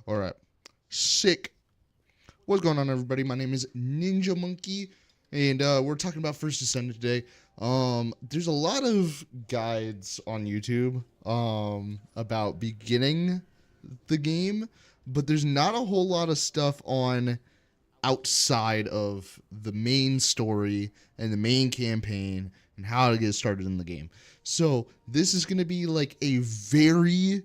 All right. Sick. What's going on, everybody? My name is Ninja Monkey, and we're talking about First Descendant today. There's a lot of guides on YouTube about beginning the game, but there's not a whole lot of stuff on outside of the main story and the main campaign and how to get started in the game. So this is going to be like a very,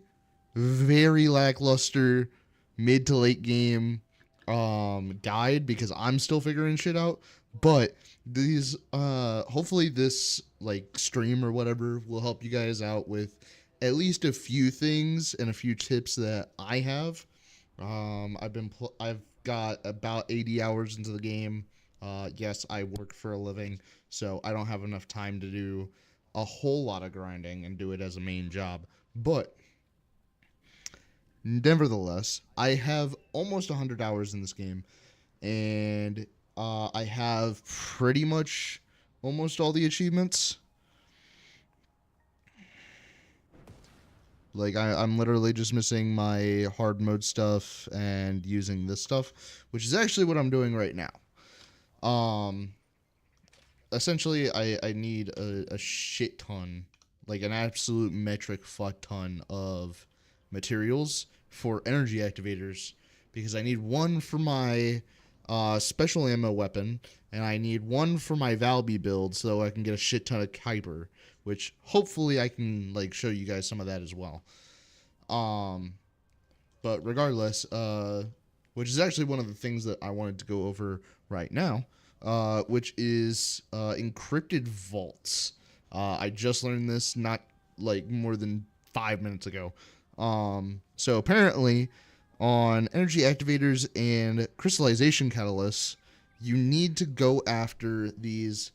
very lackluster mid to late game guide because I'm still figuring shit out. But these hopefully this like stream or whatever will help you guys out with at least a few things and a few tips that I have. I've got about 80 hours into the game. Yes, I work for a living, so I don't have enough time to do a whole lot of grinding and do it as a main job. But nevertheless, I have almost 100 hours in this game, and I have pretty much almost all the achievements. Like, I'm literally just missing my hard mode stuff and using this stuff, which is actually what I'm doing right now. Essentially, I need a shit ton, like an absolute metric fuck ton of materials for energy activators, because I need one for my special ammo weapon, and I need one for my Valby build so I can get a shit ton of Kuiper, which hopefully I can like show you guys some of that as well. But regardless, which is actually one of the things that I wanted to go over right now, which is encrypted vaults. I just learned this not like more than 5 minutes ago. So apparently on energy activators and crystallization catalysts, you need to go after these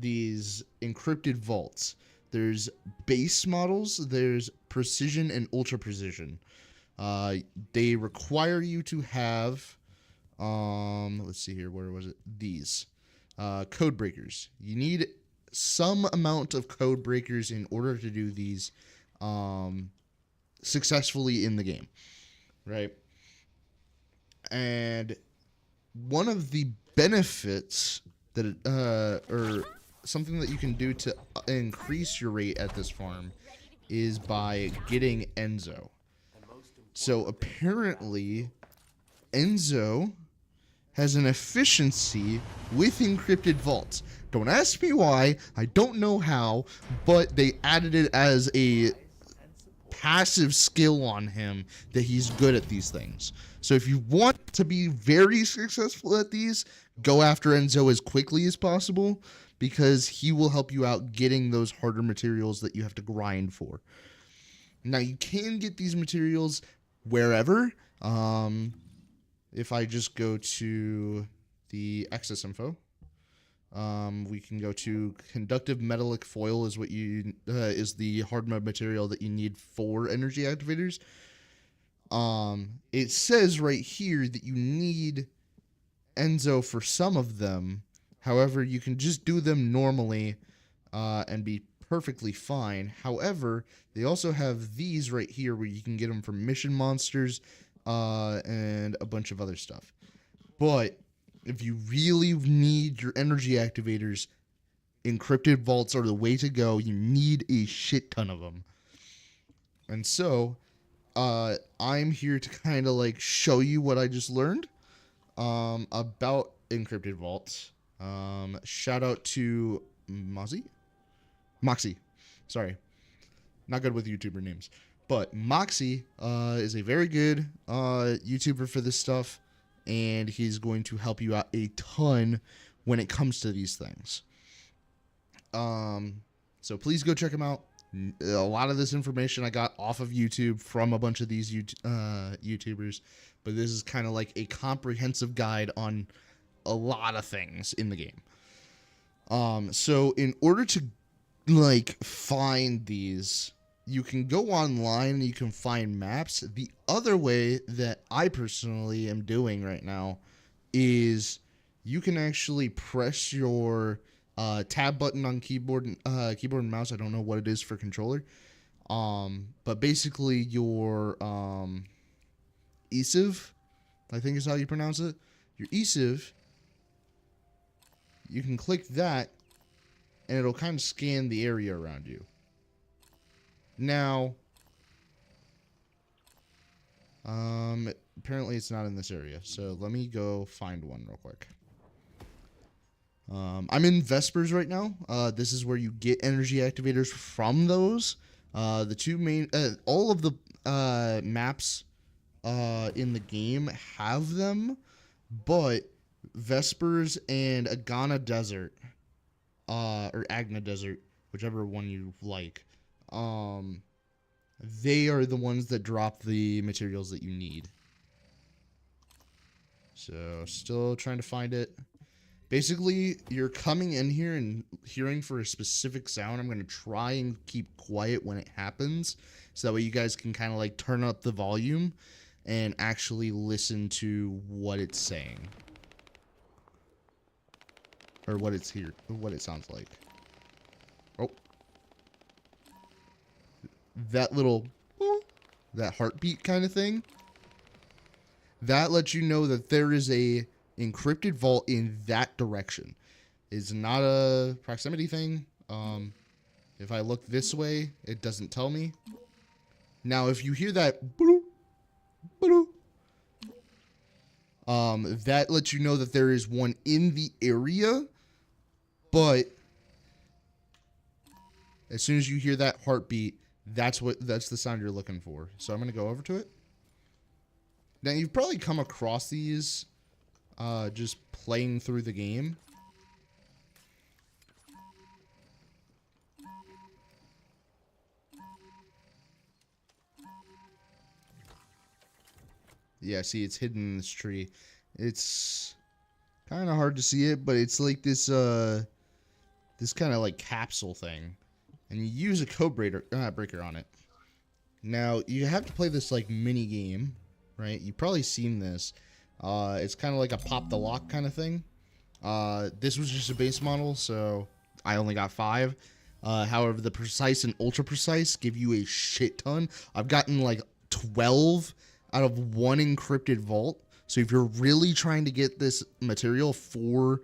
encrypted vaults. There's base models, there's precision and ultra precision. They require you to have, let's see here, where was it? These code breakers. You need some amount of code breakers in order to do these successfully in the game, right? And one of the benefits that or something that you can do to increase your rate at this farm is by getting Enzo. So apparently Enzo has an efficiency with encrypted vaults. Don't ask me why, I don't know how, but they added it as a passive skill on him that he's good at these things. So if you want to be very successful at these, go after Enzo as quickly as possible, because he will help you out getting those harder materials that you have to grind for. Now, you can get these materials wherever. If I just go to the access info, we can go to conductive metallic foil is what you is the hard mode material that you need for energy activators. It says right here that you need Enzo for some of them. However, you can just do them normally and be perfectly fine. However, they also have these right here where you can get them from mission monsters and a bunch of other stuff. But if you really need your energy activators, encrypted vaults are the way to go. You need a shit ton of them. And so, I'm here to kind of like show you what I just learned about encrypted vaults. Shout out to Moxie. Sorry. Not good with YouTuber names. But Moxie is a very good YouTuber for this stuff, and he's going to help you out a ton when it comes to these things. So please go check him out. A lot of this information I got off of YouTube from a bunch of these YouTubers, but this is kind of like a comprehensive guide on a lot of things in the game. So in order to like find these, you can go online and you can find maps. The other way that I personally am doing right now is you can actually press your tab button on keyboard and mouse. I don't know what it is for controller. But basically your ESIV, I think is how you pronounce it. Your ESIV, you can click that and it'll kind of scan the area around you. Now, apparently it's not in this area, so let me go find one real quick. I'm in Vespers right now. This is where you get energy activators from those. The two main, all of the maps in the game have them, but Vespers and Agana Desert, or Agna Desert, whichever one you like, they are the ones that drop the materials that you need. So, still trying to find it. Basically, you're coming in here and hearing for a specific sound. I'm going to try and keep quiet when it happens, so that way you guys can kind of like turn up the volume and actually listen to what it's saying. Or what it's here, what it sounds like. Oh. That little, that heartbeat kind of thing. That lets you know that there is a encrypted vault in that direction. It's not a proximity thing. If I look this way, it doesn't tell me. Now, if you hear that, that lets you know that there is one in the area, but as soon as you hear that heartbeat, that's the sound you're looking for. So I'm going to go over to it. Now, you've probably come across these just playing through the game. Yeah, see, it's hidden in this tree. It's kind of hard to see it, but it's like this this kind of like capsule thing. And you use a code breaker on it. Now, you have to play this like mini game, right? You've probably seen this. It's kind of like a pop the lock kind of thing. This was just a base model, so I only got 5. However, the precise and ultra precise give you a shit ton. I've gotten like 12 out of one encrypted vault. So if you're really trying to get this material for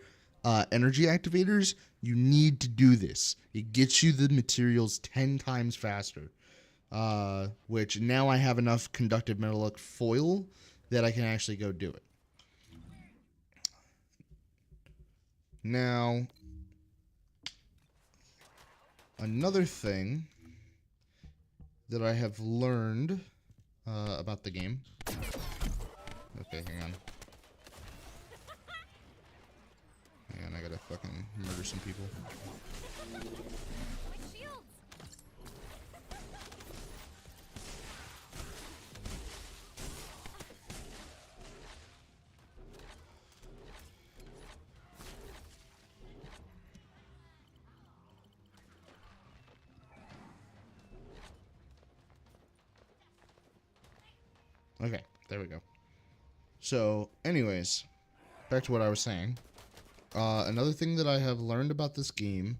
energy activators, you need to do this. It gets you the materials 10 times faster. Which now I have enough conductive metallic foil that I can actually go do it. Now, another thing that I have learned about the game. Okay, hang on. Hang on, I gotta fucking murder some people. Okay, there we go. So, anyways, back to what I was saying. Another thing that I have learned about this game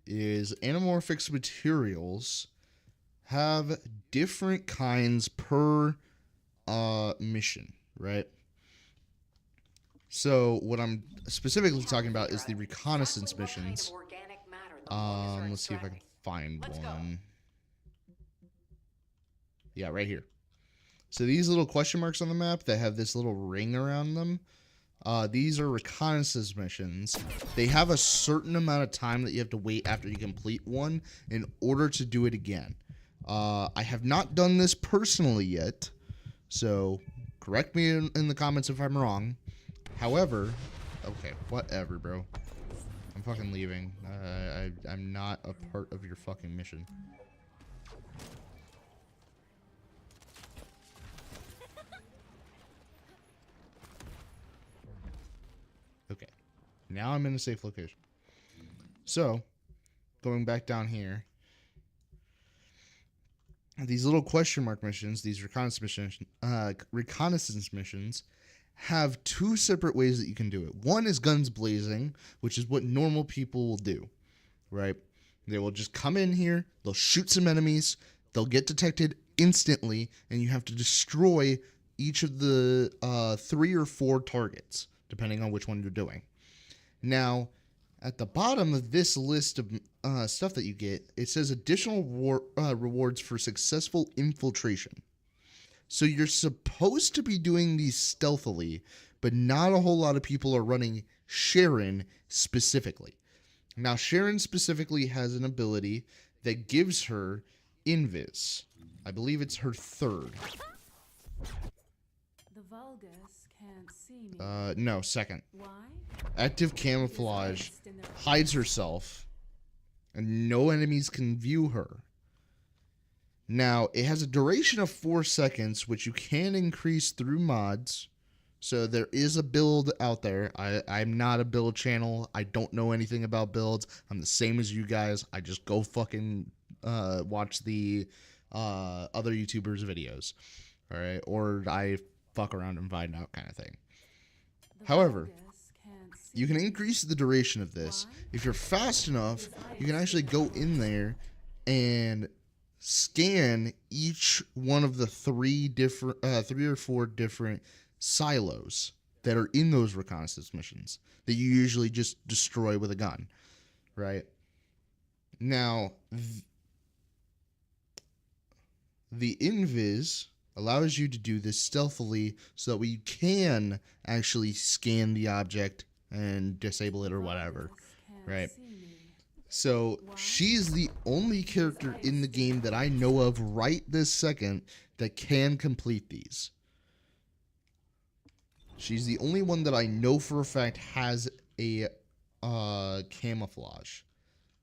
is anamorphic materials have different kinds per mission, right? So, what I'm specifically talking about is the reconnaissance missions. Let's see if I can find one. Yeah, right here. So these little question marks on the map that have this little ring around them, these are reconnaissance missions. They have a certain amount of time that you have to wait after you complete one in order to do it again. I have not done this personally yet, so correct me in the comments if I'm wrong. However, okay, whatever, bro. I'm fucking leaving. I'm not a part of your fucking mission. Okay, now I'm in a safe location. So, going back down here, these little question mark missions, these reconnaissance missions, have 2 separate ways that you can do it. One is guns blazing, which is what normal people will do, right? They will just come in here, they'll shoot some enemies, They'll get detected instantly, and you have to destroy each of the 3 or 4 targets, depending on which one you're doing. Now, at the bottom of this list of stuff that you get, it says additional rewards for successful infiltration. So you're supposed to be doing these stealthily, but not a whole lot of people are running Sharon specifically. Now, Sharon specifically has an ability that gives her Invis. I believe it's her 3rd. The Vulgus can't see me. No, 2nd. Why? Active camouflage hides herself, and no enemies can view her. Now, it has a duration of 4 seconds, which you can increase through mods. So there is a build out there. I'm not a build channel. I don't know anything about builds. I'm the same as you guys. I just go fucking watch the other YouTubers' videos. All right? Or I fuck around and find out kind of thing. However, you can increase the duration of this. If you're fast enough, you can actually go in there and scan each one of the 3 or 4 different silos that are in those reconnaissance missions that you usually just destroy with a gun, right? Now, the Invis allows you to do this stealthily so that we can actually scan the object and disable it or whatever, right? So she's the only character in the game that I know of right this second that can complete these. She's the only one that I know for a fact has a camouflage.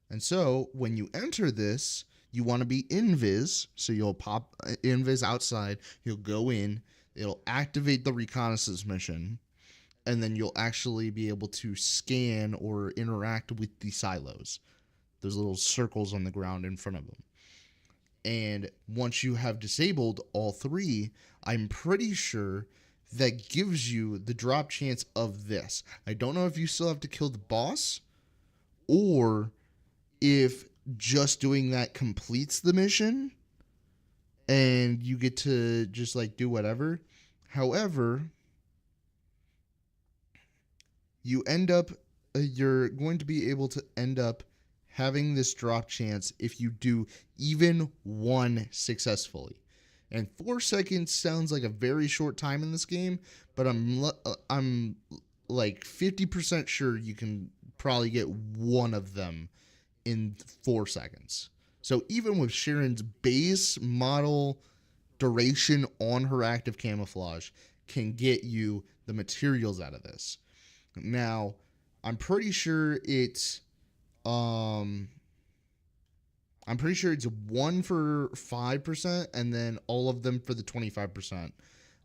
And so when you enter this, you want to be Invis, so you'll pop Invis outside, you'll go in, it'll activate the reconnaissance mission, and then you'll actually be able to scan or interact with the silos. Those little circles on the ground in front of them. And once you have disabled all 3, I'm pretty sure that gives you the drop chance of this. I don't know if you still have to kill the boss or if just doing that completes the mission and you get to just like do whatever. However, you're going to be able to end up having this drop chance if you do even 1 successfully. And 4 seconds sounds like a very short time in this game, but I'm like 50% sure you can probably get 1 of them in 4 seconds. So even with Sharon's base model duration on her active camouflage can get you the materials out of this. Now, I'm pretty sure it's 1 for 5% and then all of them for the 25%.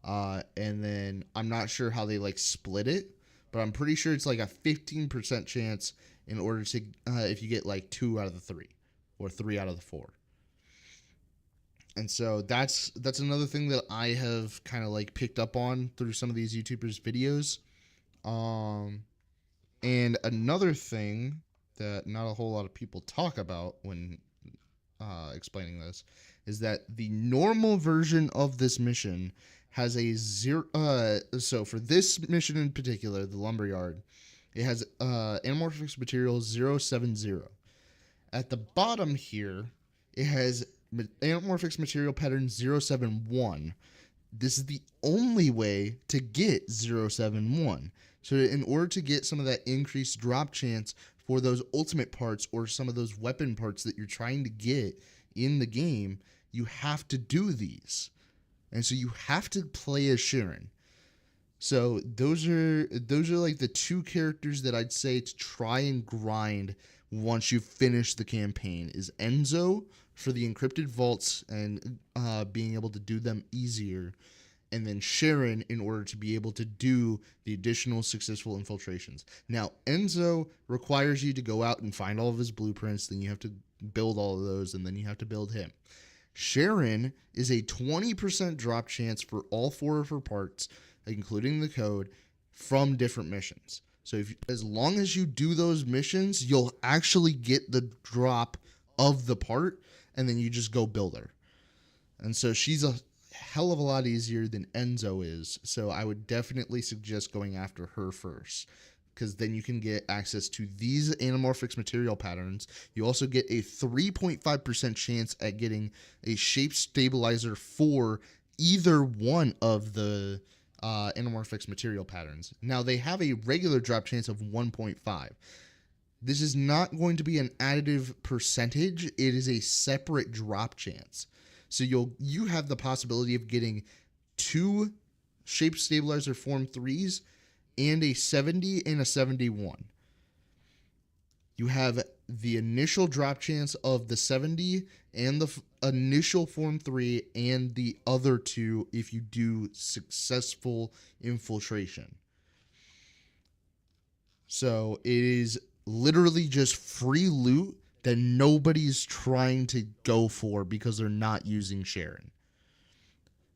And then I'm not sure how they like split it, but I'm pretty sure it's like a 15% chance in order to if you get like 2 out of the 3 or 3 out of the 4. And so that's another thing that I have kind of like picked up on through some of these YouTubers' videos. And another thing that not a whole lot of people talk about when explaining this is that the normal version of this mission has a 0. So for this mission in particular, the lumberyard, it has anamorphic material 070. At the bottom here, it has anamorphic material pattern 071. This is the only way to get 071. So in order to get some of that increased drop chance for those ultimate parts or some of those weapon parts that you're trying to get in the game, you have to do these. And so you have to play as Sharon. So those are like the 2 characters that I'd say to try and grind once you finish the campaign is Enzo for the encrypted vaults and being able to do them easier, and then Sharon in order to be able to do the additional successful infiltrations. Now, Enzo requires you to go out and find all of his blueprints, then you have to build all of those, and then you have to build him. Sharon is a 20% drop chance for all 4 of her parts, including the code, from different missions. So as long as you do those missions, you'll actually get the drop of the part, and then you just go build her. And so she's a hell of a lot easier than Enzo is. So I would definitely suggest going after her first, because then you can get access to these anamorphics material patterns. You also get a 3.5% chance at getting a shape stabilizer for either one of the anamorphics material patterns. Now, they have a regular drop chance of 1.5. This is not going to be an additive percentage. It is a separate drop chance. So you have the possibility of getting 2 shape stabilizer form 3s and a 70 and a 71. You have the initial drop chance of the 70 and the initial form 3 and the other 2 if you do successful infiltration. So it is literally just free loot that nobody's trying to go for because they're not using Sharon.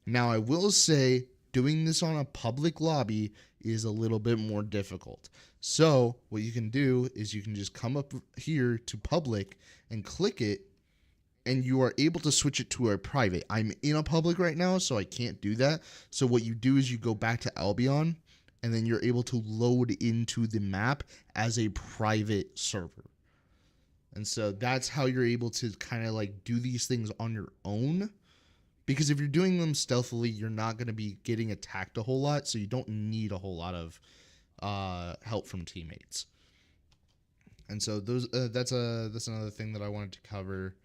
Now, I will say doing this on a public lobby is a little bit more difficult. So what you can do is you can just come up here to public and click it, and you are able to switch it to a private. I'm in a public right now, so I can't do that. So what you do is you go back to Albion, and then you're able to load into the map as a private server. And so that's how you're able to kind of like do these things on your own. Because if you're doing them stealthily, you're not going to be getting attacked a whole lot, so you don't need a whole lot of help from teammates. And so that's another thing that I wanted to cover.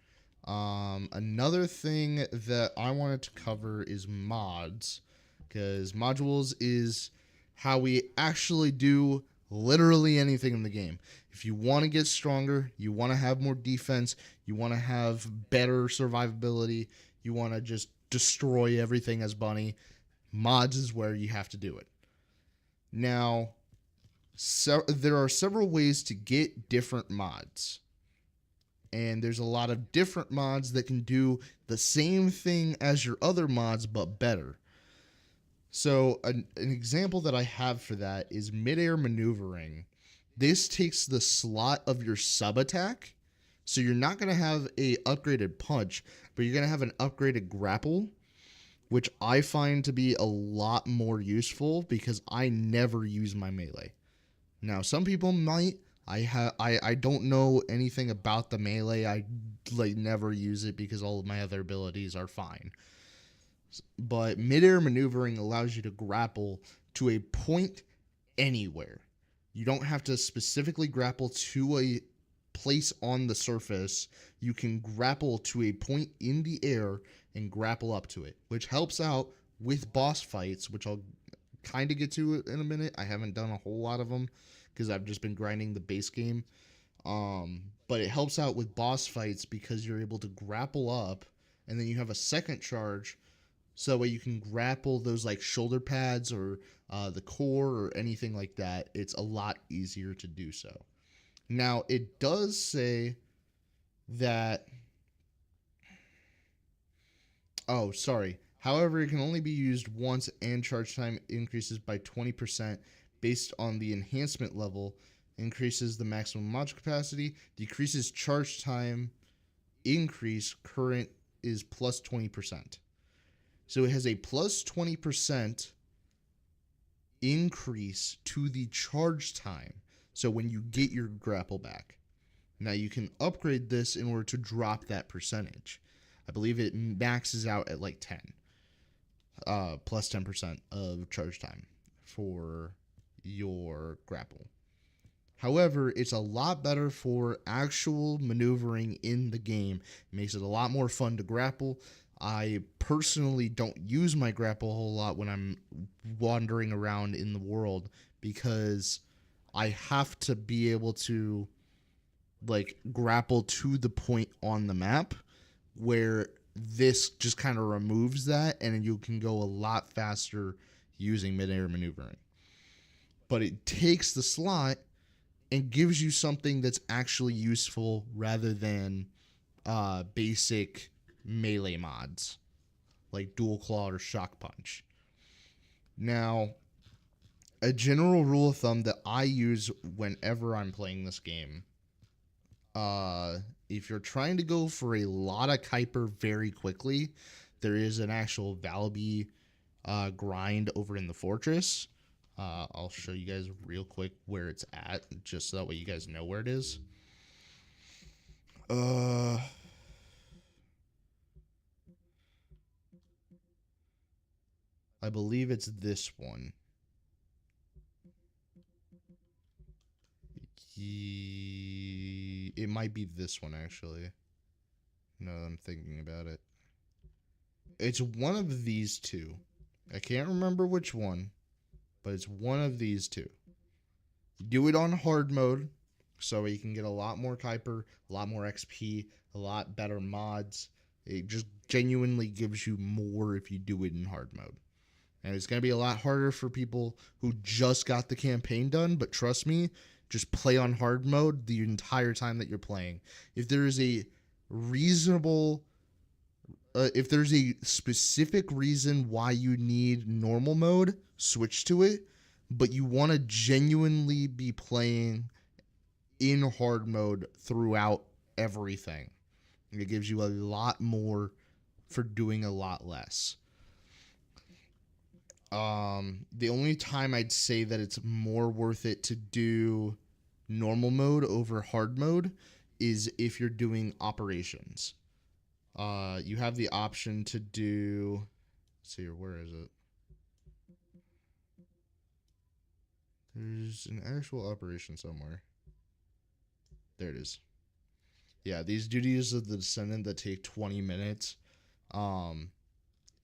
Another thing that I wanted to cover is mods, because modules is how we actually do literally anything in the game. If you want to get stronger, you want to have more defense, you want to have better survivability, you want to just destroy everything as Bunny, mods is where you have to do it. Now, there are several ways to get different mods. And there's a lot of different mods that can do the same thing as your other mods, but better. So an example that I have for that is midair maneuvering. This takes the slot of your sub attack. So you're not going to have a upgraded punch, but you're going to have an upgraded grapple, which I find to be a lot more useful because I never use my melee. Now, some people might. I don't know anything about the melee. I never use it because all of my other abilities are fine. But midair maneuvering allows you to grapple to a point anywhere. You don't have to specifically grapple to a place on the surface. You can grapple to a point in the air and grapple up to it, which helps out with boss fights, which I'll kind of get to in a minute. I haven't done a whole lot of them because I've just been grinding the base game. But it helps out with boss fights because you're able to grapple up, and then you have a second charge, so that way you can grapple those like shoulder pads or the core or anything like that. It's a lot easier to do so. Now, it does say that... Oh, sorry. However, it can only be used once, and charge time increases by 20% based on the enhancement level, increases the maximum mod capacity, decreases charge time, increase, current is plus 20%. So it has a plus 20% increase to the charge time. So when you get your grapple back. Now you can upgrade this in order to drop that percentage. I believe it maxes out at like 10. Plus 10% of charge time for your grapple. However, it's a lot better for actual maneuvering in the game. It makes it a lot more fun to grapple. I personally don't use my grapple a whole lot when I'm wandering around in the world because I have to be able to like grapple to the point on the map, where this just kind of removes that, and you can go a lot faster using midair maneuvering. But it takes the slot and gives you something that's actually useful rather than basic melee mods like dual claw or shock punch. Now, a general rule of thumb that I use whenever I'm playing this game, if you're trying to go for a lot of Kuiper very quickly, there is an actual Valby grind over in the fortress. I'll show you guys real quick where it's at, just so that way you guys know where it is. I believe it's this one. It might be this one, actually. Now that I'm thinking about it. It's one of these two. I can't remember which one, but it's one of these two. You do it on hard mode, so you can get a lot more Kuiper, a lot more XP, a lot better mods. It just genuinely gives you more if you do it in hard mode. And it's going to be a lot harder for people who just got the campaign done, but trust me, just play on hard mode the entire time that you're playing. If there is a reasonable, if there's a specific reason why you need normal mode, switch to it, but you want to genuinely be playing in hard mode throughout everything. It gives you a lot more for doing a lot less. The only time I'd say that it's more worth it to do normal mode over hard mode is if you're doing operations. You have the option to do, let's see here, where is it? There's an actual operation somewhere. There it is. Yeah, these duties of the descendant that take 20 minutes.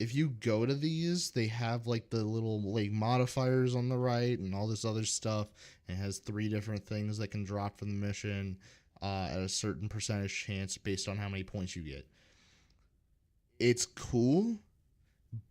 If you go to these, they have like the little like modifiers on the right and all this other stuff. And it has 3 different things that can drop from the mission at a certain percentage chance based on how many points you get. It's cool,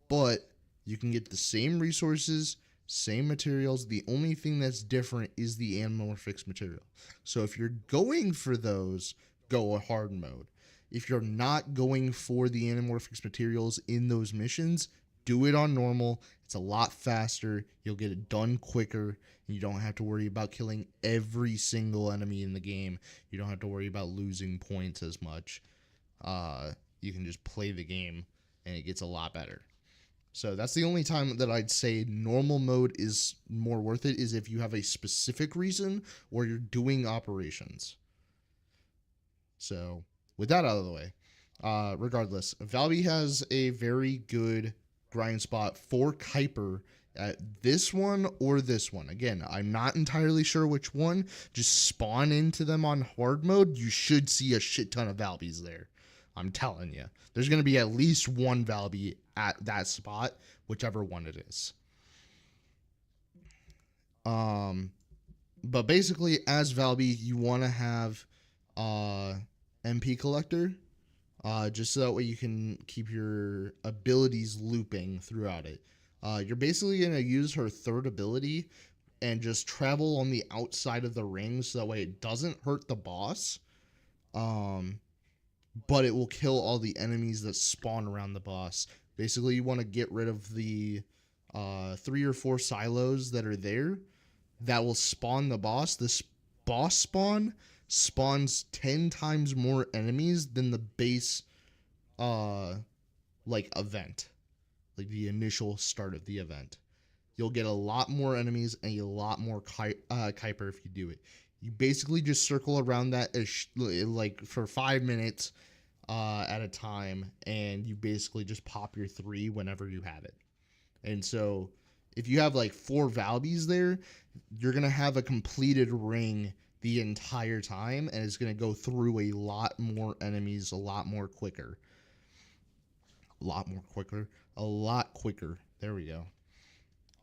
but you can get the same resources, same materials. The only thing that's different is the anamorphics material. So if you're going for those, go a hard mode. If you're not going for the anamorphics materials in those missions, do it on normal. It's a lot faster. You'll get it done quicker. You don't have to worry about killing every single enemy in the game. You don't have to worry about losing points as much. You can just play the game, and it gets a lot better. So that's the only time that I'd say normal mode is more worth it, is if you have a specific reason or you're doing operations. So with that out of the way, regardless, Valby has a very good grind spot for Kuiper at this one or this one. Again, I'm not entirely sure which one. Just spawn into them on hard mode. You should see a shit ton of Valbys there. I'm telling you. There's going to be at least one Valby at that spot, whichever one it is. But basically, as Valby, you want to have MP collector, just so that way you can keep your abilities looping throughout it. You're basically going to use her third ability and just travel on the outside of the ring, so that way it doesn't hurt the boss, but it will kill all the enemies that spawn around the boss. Basically, you want to get rid of the 3 or 4 silos that are there that will spawn the boss. This boss spawn spawns 10 times more enemies than the base like event, like the initial start of the event. You'll get a lot more enemies and a lot more Kuiper if you do it. You basically just circle around that like for 5 minutes at a time, and you basically just pop your 3 whenever you have it. And so if you have like 4 Valbys there, you're going to have a completed ring the entire time, and it's going to go through a lot more enemies a lot more quicker. A lot quicker. There we go.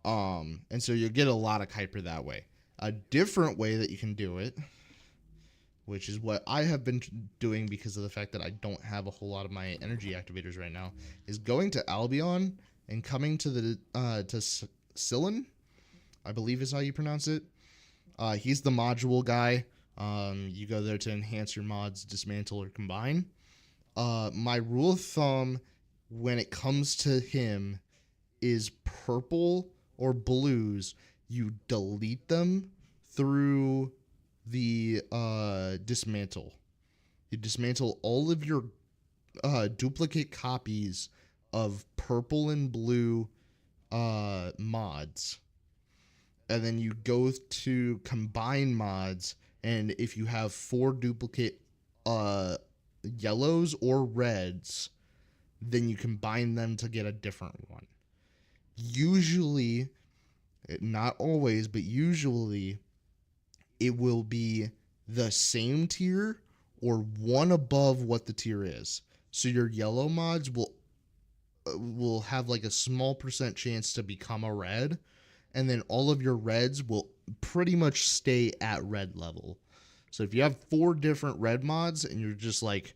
And so you'll get a lot of Kuiper that way. A different way that you can do it, which is what I have been doing because of the fact that I don't have a whole lot of my energy activators right now, is going to Albion and coming to the to Sillin, I believe is how you pronounce it. He's the module guy. You go there to enhance your mods, dismantle, or combine. My rule of thumb when it comes to him is purple or blues. You delete them through the dismantle. You dismantle all of your duplicate copies of purple and blue mods, and then you go to combine mods, and if you have 4 duplicate yellows or reds, then you combine them to get a different one. Usually, not always, but usually it will be the same tier or one above what the tier is. So your yellow mods will have like a small percent chance to become a red, and then all of your reds will pretty much stay at red level. So if you have 4 different red mods and you're just like,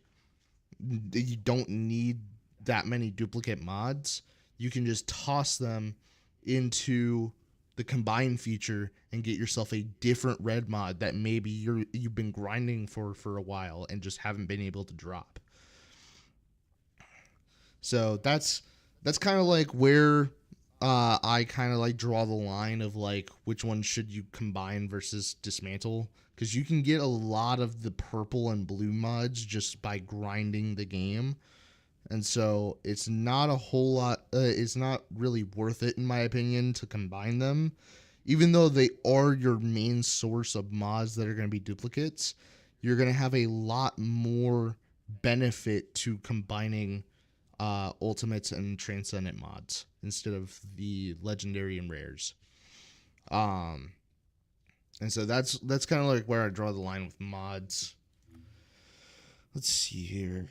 you don't need that many duplicate mods, you can just toss them into the combine feature and get yourself a different red mod that maybe you've been grinding for a while and just haven't been able to drop. So that's kind of like where I kind of like draw the line of like which one should you combine versus dismantle, because you can get a lot of the purple and blue mods just by grinding the game, and so it's not a whole lot. It's not really worth it in my opinion to combine them, even though they are your main source of mods that are going to be duplicates. You're going to have a lot more benefit to combining ultimates and transcendent mods instead of the legendary and rares. And so that's kind of like where I draw the line with mods. Let's see here.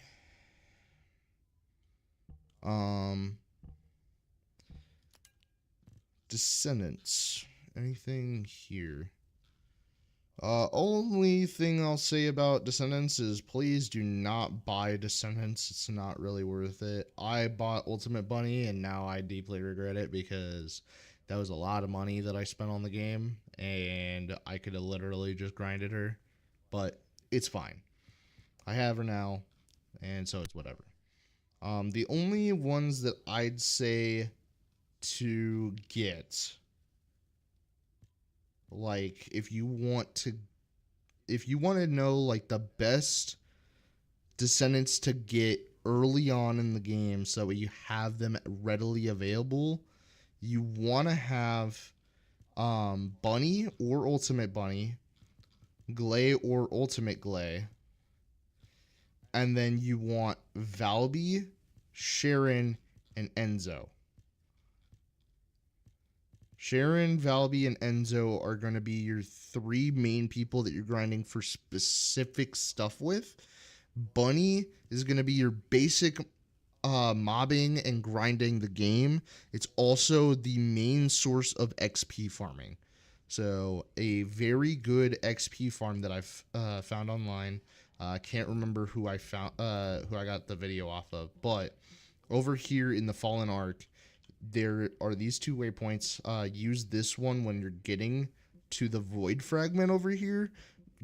Descendants. Anything here? Only thing I'll say about Descendants is please do not buy Descendants. It's not really worth it. I bought Ultimate Bunny and now I deeply regret it because that was a lot of money that I spent on the game and I could have literally just grinded her, but it's fine. I have her now, and so it's whatever. The only ones that I'd say to get, like, if you want to know like the best descendants to get early on in the game so you have them readily available, you want to have Bunny or Ultimate Bunny, Glay or Ultimate Glay, and then you want Valby, Sharon, and Enzo. Sharon, Valby, and Enzo are going to be your 3 main people that you're grinding for specific stuff with. Bunny is going to be your basic mobbing and grinding the game. It's also the main source of XP farming. So a very good XP farm that I've found online. Can't remember who I got the video off of, but over here in the Fallen Arc, there are these 2 waypoints. Use this one when you're getting to the Void Fragment over here.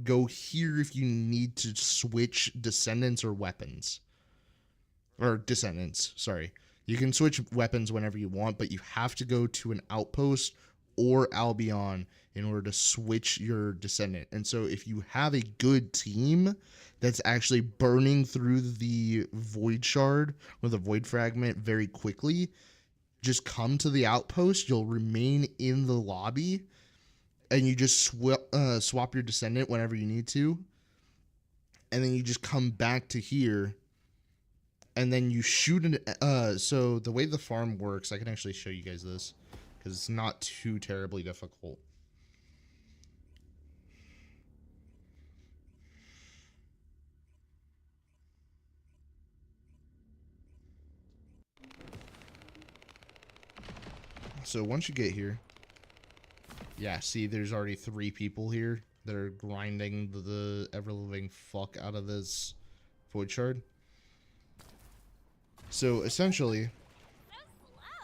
Go here if you need to switch Descendants or weapons. Or Descendants, sorry. You can switch weapons whenever you want, but you have to go to an Outpost or Albion in order to switch your Descendant. And so if you have a good team that's actually burning through the Void Shard or the Void Fragment very quickly, just come to the Outpost. You'll remain in the lobby, and you just swap your Descendant whenever you need to, and then you just come back to here, and then you shoot an. So the way the farm works, I can actually show you guys this because it's not too terribly difficult. So once you get here, yeah, see, there's already 3 people here that are grinding the ever-living fuck out of this Void Shard. So essentially,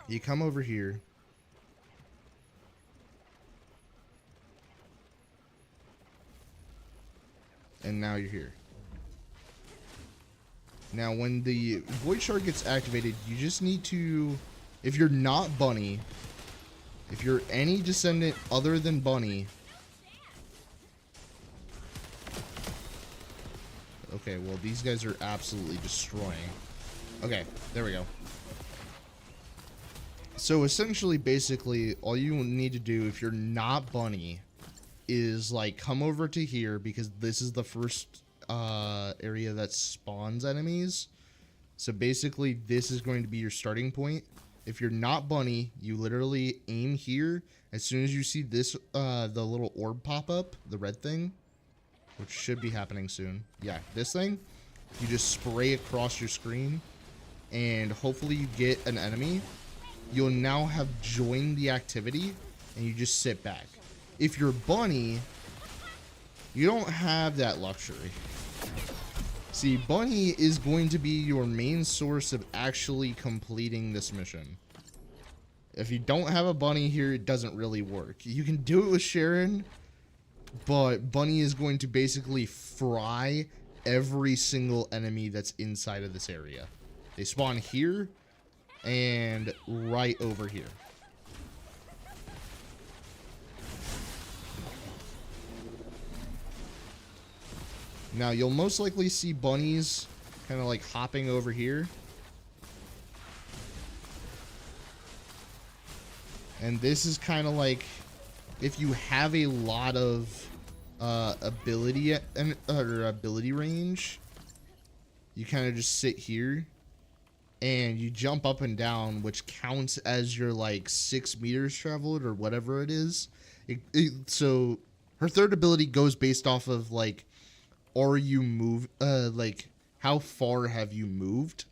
you come over here, and now you're here. Now when the Void Shard gets activated, you just need to, if you're not Bunny, if you're any Descendant other than Bunny. Okay, well, these guys are absolutely destroying. Okay, there we go. So essentially, basically, all you need to do if you're not Bunny is like come over to here, because this is the first area that spawns enemies. So basically, this is going to be your starting point. If you're not Bunny, you literally aim here. As soon as you see this, the little orb pop up, the red thing, which should be happening soon. Yeah, this thing, you just spray across your screen, and hopefully you get an enemy. You'll now have joined the activity, and you just sit back. If you're Bunny, you don't have that luxury. See, Bunny is going to be your main source of actually completing this mission. If you don't have a Bunny here, it doesn't really work. You can do it with Sharon, but Bunny is going to basically fry every single enemy that's inside of this area. They spawn here and right over here. Now, you'll most likely see bunnies kind of like hopping over here. And this is kind of like if you have a lot of ability range, you kind of just sit here and you jump up and down, which counts as your like 6 meters traveled or whatever it is. So her third ability goes based off of like, are you like how far have you moved?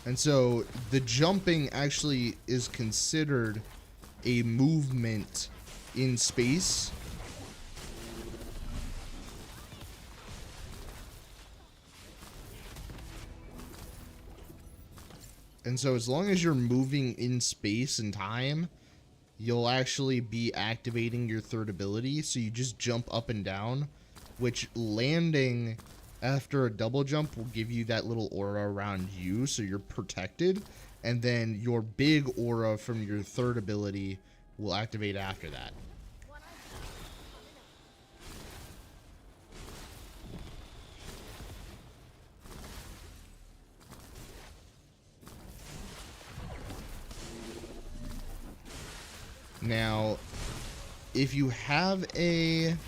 And so the jumping actually is considered a movement in space. And so as long as you're moving in space and time, you'll actually be activating your third ability. So you just jump up and down, which landing after a double jump will give you that little aura around you, so you're protected. And then your big aura from your third ability will activate after that. Now, if you have an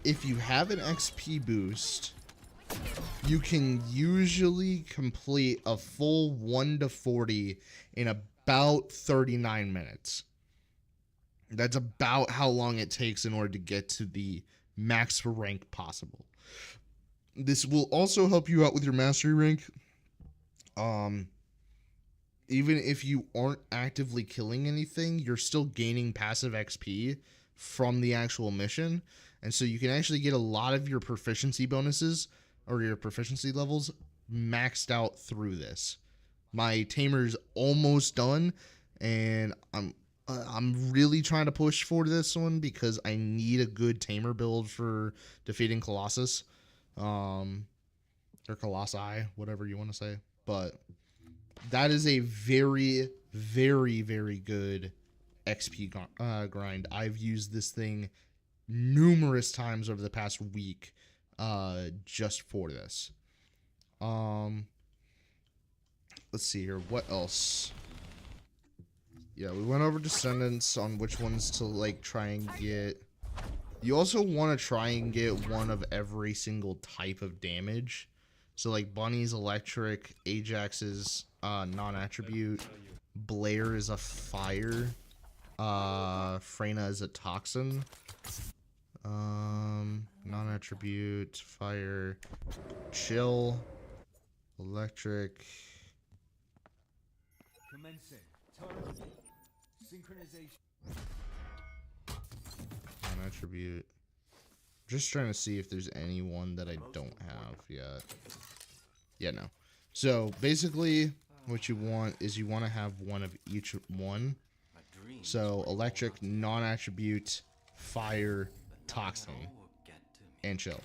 XP boost, you can usually complete a full 1 to 40 in about 39 minutes. That's about how long it takes in order to get to the max rank possible. This will also help you out with your mastery rank. Even if you aren't actively killing anything, you're still gaining passive XP from the actual mission. And so you can actually get a lot of your proficiency bonuses or your proficiency levels maxed out through this. My tamer's almost done, and I'm really trying to push for this one because I need a good tamer build for defeating Colossus. Or Colossi, whatever you want to say. But that is a very, very, very good XP grind. I've used this thing numerous times over the past week just for this. Let's see here. What else? Yeah, we went over descendants on which ones to like try and get. You also want to try and get one of every single type of damage. So like Bunny's electric, Ajax's non-attribute, Blair is a fire, Freyna is a toxin, non-attribute, fire, chill, electric. Commencing. Synchronization. Non-attribute. Just trying to see if there's anyone that I don't have yet. Yeah, no. So basically what you want is you want to have one of each one. So electric, non-attribute, fire, toxin, and chill.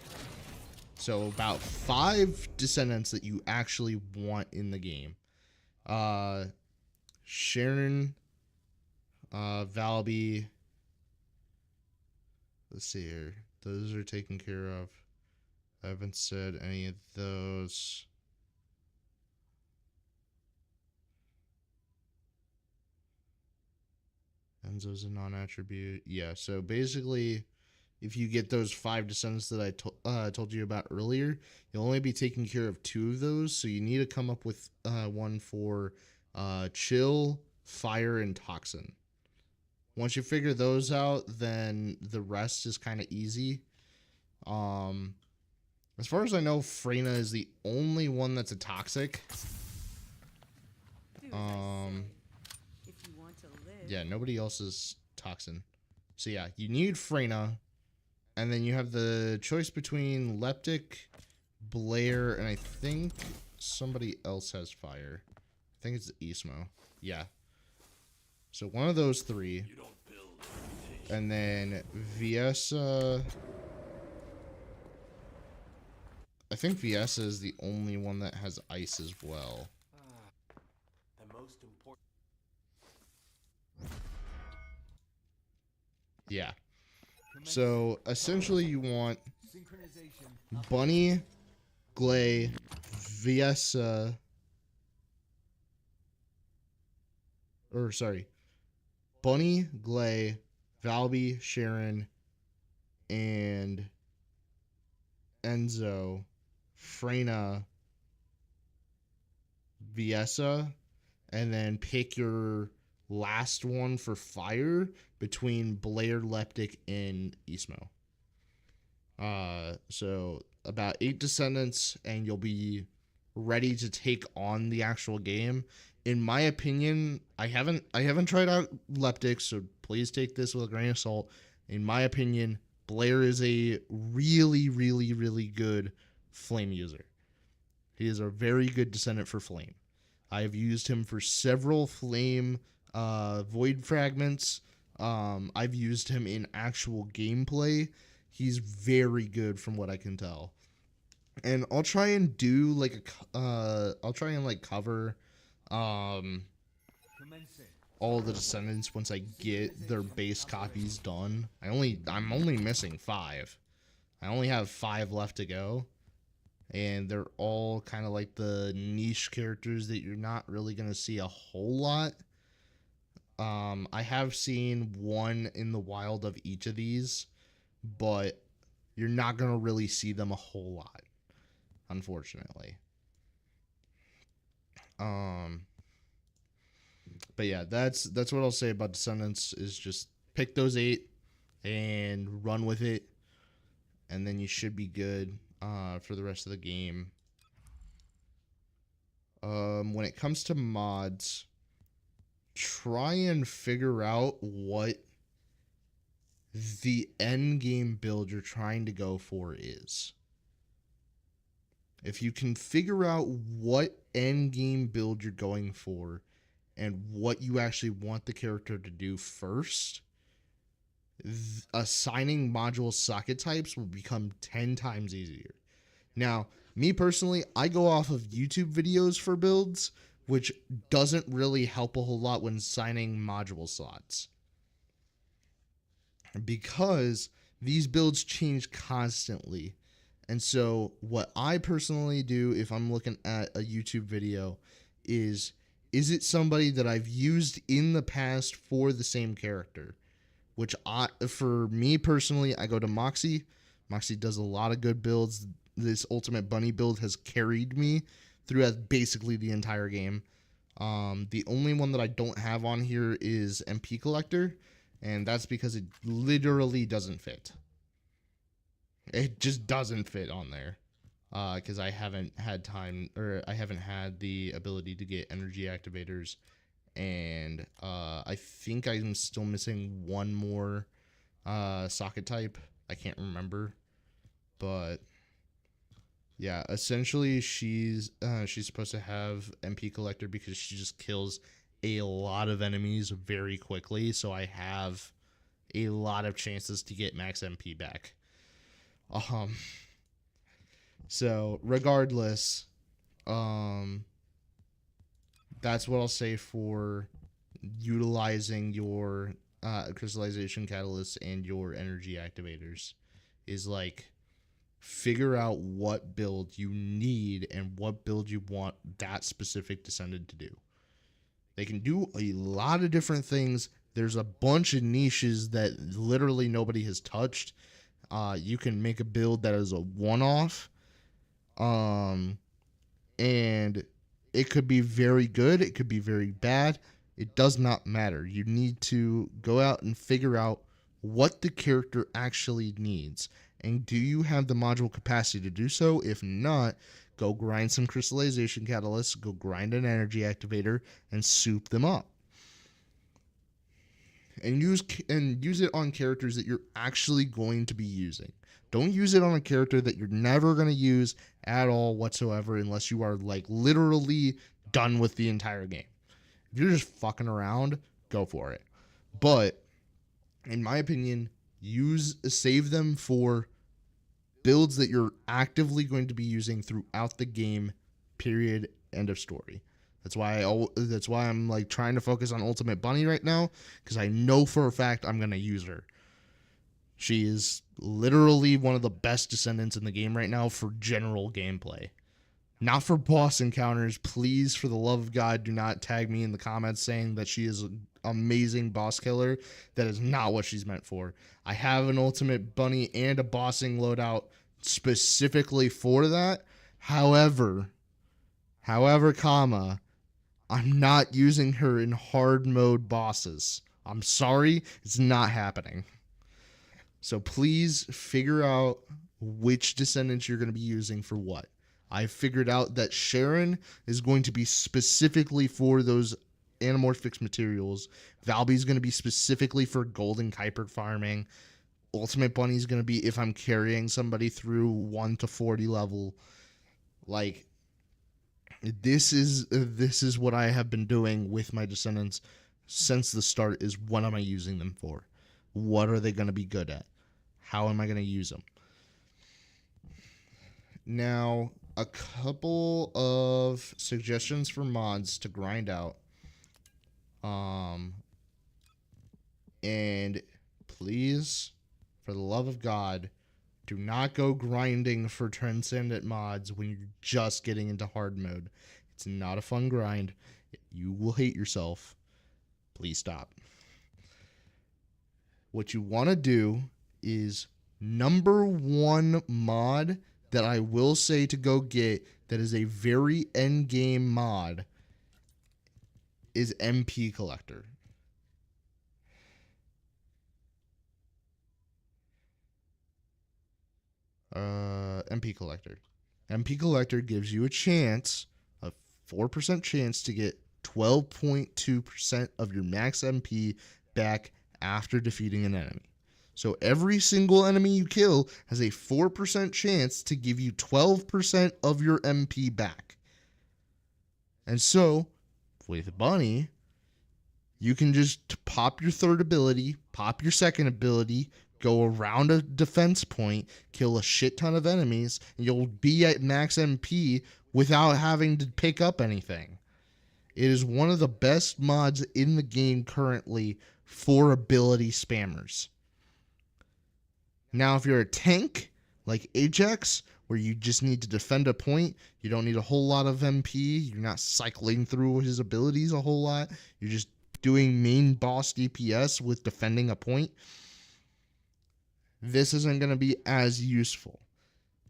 So about 5 descendants that you actually want in the game. Sharon, Valby. Let's see here. those are taken care of. I haven't said any of those. Enzo's a non-attribute. Yeah, so basically, if you get those 5 descendants that I told you about earlier, you'll only be taking care of 2 of those. So you need to come up with one for chill, fire, and toxin. Once you figure those out, then the rest is kind of easy. As far as I know, Freyna is the only one that's a toxic. Do as I say. If you want to live. Yeah, nobody else is toxin. So yeah, you need Freyna, and then you have the choice between Leptic, Blair, and I think somebody else has fire. I think it's Ismo. Yeah. So one of those 3. And then Viessa. I think Viessa is the only one that has ice as well. The most important. Yeah. So essentially you want Bunny, Glay, Viessa, or sorry, Bunny, Glay, Valby, Sharon, and Enzo, Freyna, Viessa, and then pick your last one for fire between Blair, Leptic, and Ismo. So about 8 descendants, and you'll be ready to take on the actual game. In my opinion, I haven't tried out Leptic, so please take this with a grain of salt. In my opinion, Blair is a really, really, really good flame user. He is a very good descendant for flame. I have used him for several flame void fragments. I've used him in actual gameplay. He's very good from what I can tell. And I'll try and do like I'll try and like cover all the descendants once I get their base copies done. I'm only missing 5. I only have 5 left to go. And they're all kind of like the niche characters that you're not really going to see a whole lot. I have seen one in the wild of each of these, but you're not going to really see them a whole lot, unfortunately. But yeah, that's what I'll say about Descendants is just pick those 8 and run with it, and then you should be good for the rest of the game. When it comes to mods, try and figure out what the end game build you're trying to go for is. If you can figure out what end game build you're going for and what you actually want the character to do first, assigning module socket types will become 10 times easier. Now, me personally, I go off of YouTube videos for builds, which doesn't really help a whole lot when assigning module slots, because these builds change constantly. And so what I personally do if I'm looking at a YouTube video is it somebody that I've used in the past for the same character? Which for me personally, I go to Moxie. Moxie does a lot of good builds. This Ultimate Bunny build has carried me throughout basically the entire game. The only one that I don't have on here is MP Collector, and that's because it literally doesn't fit. It just doesn't fit on there. Because I haven't had time, or I haven't had the ability to get energy activators, and I think I'm still missing one more socket type. I can't remember, but yeah, essentially she's supposed to have MP Collector because she just kills a lot of enemies very quickly, so I have a lot of chances to get max MP back. So regardless, that's what I'll say for utilizing your crystallization catalysts and your energy activators. is like figure out what build you need and what build you want that specific descendant to do. They can do a lot of different things. There's a bunch of niches that literally nobody has touched. You can make a build that is a one-off, and it could be very good. It could be very bad. It does not matter. You need to go out and figure out what the character actually needs. And do you have the module capacity to do so? If not, go grind some crystallization catalysts, go grind an energy activator, and soup them up. And use it on characters that you're actually going to be using. Don't use it on a character that you're never going to use at all whatsoever unless you are like literally done with the entire game. If you're just fucking around, go for it. But in my opinion, save them for builds that you're actively going to be using throughout the game, period, end of story. That's why I'm like trying to focus on Ultimate Bunny right now, because I know for a fact I'm going to use her. She is literally one of the best descendants in the game right now for general gameplay. Not for boss encounters. Please, for the love of God, do not tag me in the comments saying that she is an amazing boss killer. That is not what she's meant for. I have an Ultimate Bunny and a bossing loadout specifically for that. However, I'm not using her in hard mode bosses. I'm sorry, it's not happening. So please figure out which descendants you're going to be using for what. I figured out that Sharon is going to be specifically for those anamorphic materials. Valby's going to be specifically for golden Kuiper farming. Ultimate Bunny is going to be if I'm carrying somebody through 1 to 40 level. Like, this is what I have been doing with my descendants since the start. Is what am I using them for? What are they going to be good at? How am I going to use them? Now, a couple of suggestions for mods to grind out. And please, for the love of God, do not go grinding for transcendent mods when you're just getting into hard mode. It's not a fun grind. You will hate yourself. Please stop. What you want to do is number one mod that I will say to go get that is a very end game mod is MP Collector. MP Collector. MP Collector gives you a 4% chance to get 12.2% of your max MP back after defeating an enemy. So every single enemy you kill has a 4% chance to give you 12% of your MP back. And so, with Bunny, you can just pop your third ability, pop your second ability, go around a defense point, kill a shit ton of enemies, and you'll be at max MP without having to pick up anything. It is one of the best mods in the game currently for ability spammers. Now, if you're a tank like Ajax, where you just need to defend a point, you don't need a whole lot of MP, you're not cycling through his abilities a whole lot, you're just doing main boss DPS with defending a point, this isn't going to be as useful.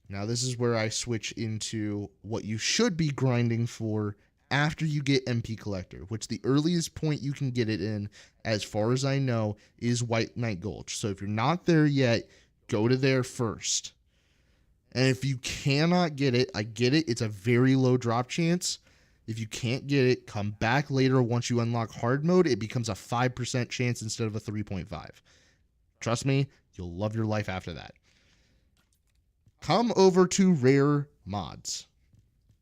Now, this is where I switch into what you should be grinding for after you get MP Collector, which the earliest point you can get it in, as far as I know, is White Knight Gulch. So if you're not there yet, go to there first. And if you cannot get it, I get it, it's a very low drop chance. If you can't get it, come back later. Once you unlock hard mode, it becomes a 5% chance instead of a 3.5. Trust me, you'll love your life after that. Come over to rare mods,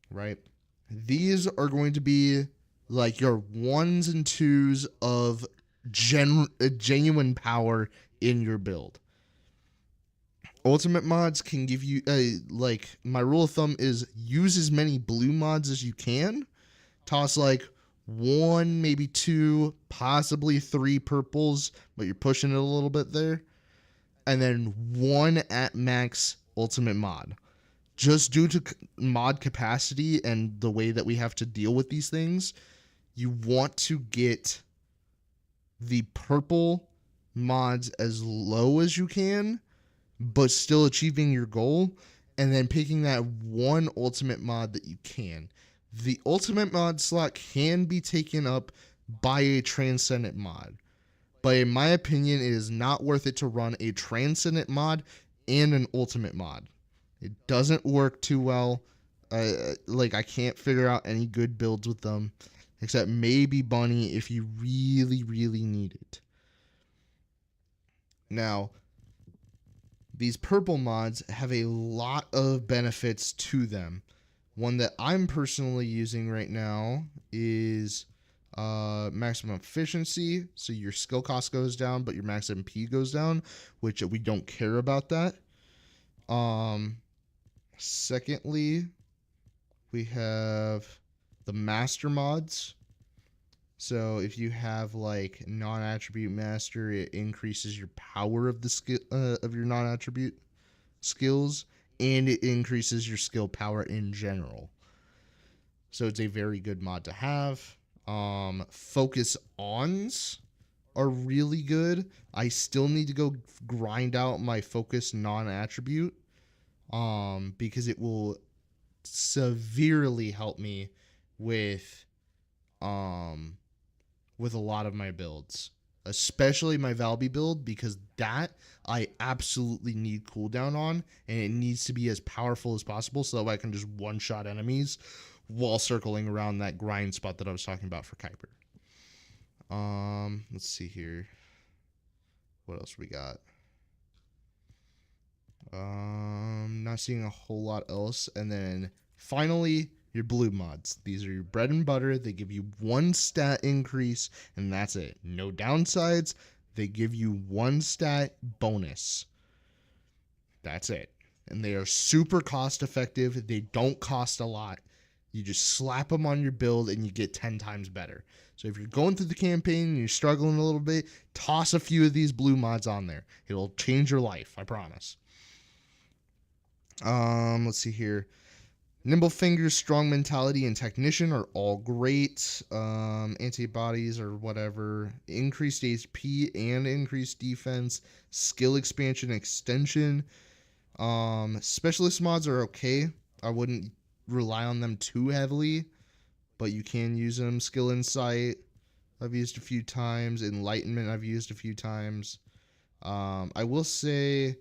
right? These are going to be like your ones and twos of genuine power in your build. Ultimate mods can give you, like, my rule of thumb is use as many blue mods as you can. Toss like 1, maybe 2, possibly 3 purples, but you're pushing it a little bit there. and then 1 at max ultimate mod. Just due to mod capacity and the way that we have to deal with these things, you want to get the purple mods as low as you can, but still achieving your goal, and then picking that 1 ultimate mod that you can. The ultimate mod slot can be taken up by a transcendent mod, but in my opinion, it is not worth it to run a transcendent mod and an ultimate mod. It doesn't work too well. I can't figure out any good builds with them, except maybe Bunny if you really, really need it. Now, these purple mods have a lot of benefits to them. One that I'm personally using right now is maximum efficiency. So your skill cost goes down, but your max MP goes down, which we don't care about that. Secondly, we have the master mods. So if you have like non-attribute master, it increases your power of the skill of your non-attribute skills, and it increases your skill power in general. So it's a very good mod to have. Focus ons are really good. I still need to go grind out my focus non-attribute because it will severely help me with a lot of my builds, especially my Valby build, because that I absolutely need cooldown on, and it needs to be as powerful as possible so that I can just one-shot enemies while circling around that grind spot that I was talking about for Kuiper. Let's see here. What else we got? Not seeing a whole lot else. And then finally, your blue mods. These are your bread and butter. They give you 1 stat increase, and that's it. No downsides. They give you 1 stat bonus. That's it. And they are super cost effective. They don't cost a lot. You just slap them on your build and you get 10 times better. So if you're going through the campaign and you're struggling a little bit, toss a few of these blue mods on there. It'll change your life, I promise. Let's see here. Nimble Fingers, Strong Mentality, and Technician are all great. Antibodies or whatever. Increased HP and increased defense. Skill expansion extension. Specialist mods are okay. I wouldn't rely on them too heavily, but you can use them. Skill Insight, I've used a few times. Enlightenment, I've used a few times. I will say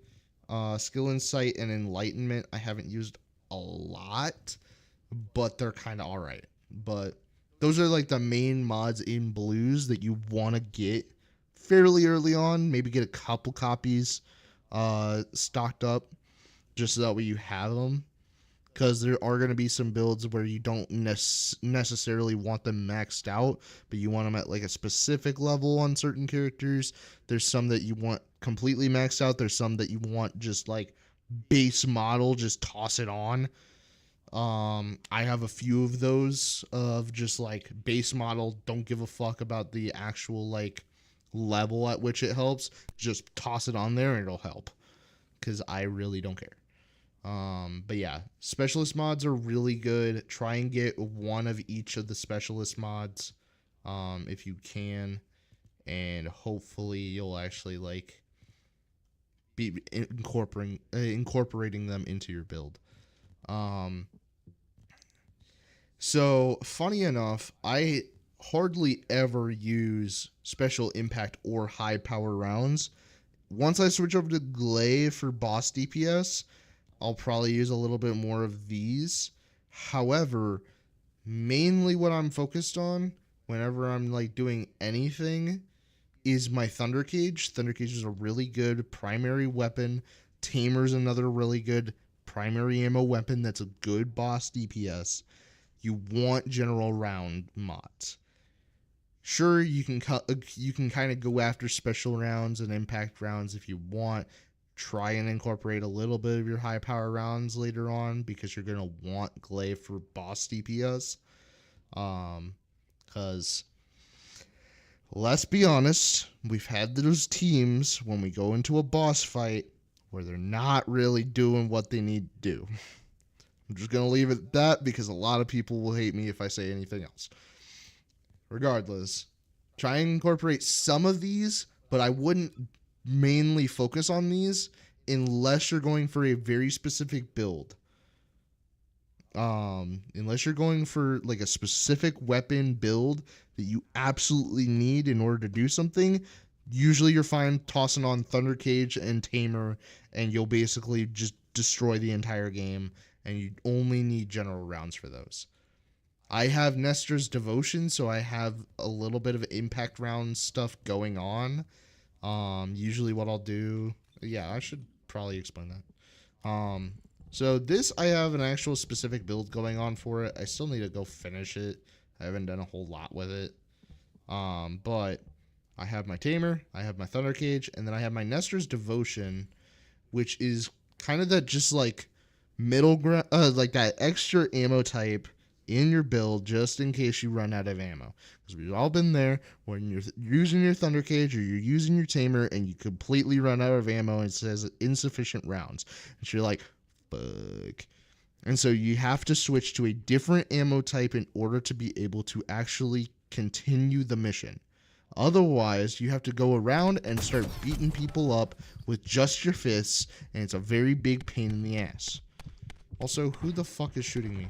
Skill Insight and Enlightenment I haven't used a lot, but they're kind of all right. But those are like the main mods in blues that you want to get fairly early on. Maybe get a couple copies stocked up just so that way you have them, because there are going to be some builds where you don't necessarily want them maxed out, but you want them at like a specific level on certain characters. There's some that you want completely maxed out. There's some that you want just like base model, just toss it on. I have a few of those of just like base model, don't give a fuck about the actual like level at which it helps, just toss it on there and it'll help, because I really don't care. But yeah, specialist mods are really good. Try and get 1 of each of the specialist mods if you can, and hopefully you'll actually like be incorporating them into your build. So funny enough, I hardly ever use special impact or high power rounds. Once I switch over to Glaive for boss DPS, I'll probably use a little bit more of these. However, mainly what I'm focused on whenever I'm like doing anything is my Thunder Cage. Thunder Cage is a really good primary weapon. Tamer's another really good primary ammo weapon that's a good boss DPS. You want general round mods. Sure, you can kind of go after special rounds and impact rounds if you want. Try and incorporate a little bit of your high power rounds later on, because you're gonna want Glaive for boss DPS. Because let's be honest, we've had those teams when we go into a boss fight where they're not really doing what they need to do. I'm just going to leave it at that because a lot of people will hate me if I say anything else. Regardless, try and incorporate some of these, but I wouldn't mainly focus on these unless you're going for a very specific build. Unless you're going for like a specific weapon build that you absolutely need in order to do something, usually you're fine tossing on Thunder Cage and Tamer, and you'll basically just destroy the entire game, and you only need general rounds for those. I have Nestor's Devotion, so I have a little bit of impact round stuff going on. Usually what I'll do, yeah, I should probably explain that. So this, I have an actual specific build going on for it. I still need to go finish it. I haven't done a whole lot with it. But I have my Tamer, I have my Thunder Cage, and then I have my Nestor's Devotion, which is kind of that just like middle ground, like that extra ammo type in your build just in case you run out of ammo. Because we've all been there when you're using your Thunder Cage or you're using your Tamer and you completely run out of ammo and it says insufficient rounds. And so you're like, fuck. And so you have to switch to a different ammo type in order to be able to actually continue the mission. Otherwise, you have to go around and start beating people up with just your fists, and it's a very big pain in the ass. Also, who the fuck is shooting me?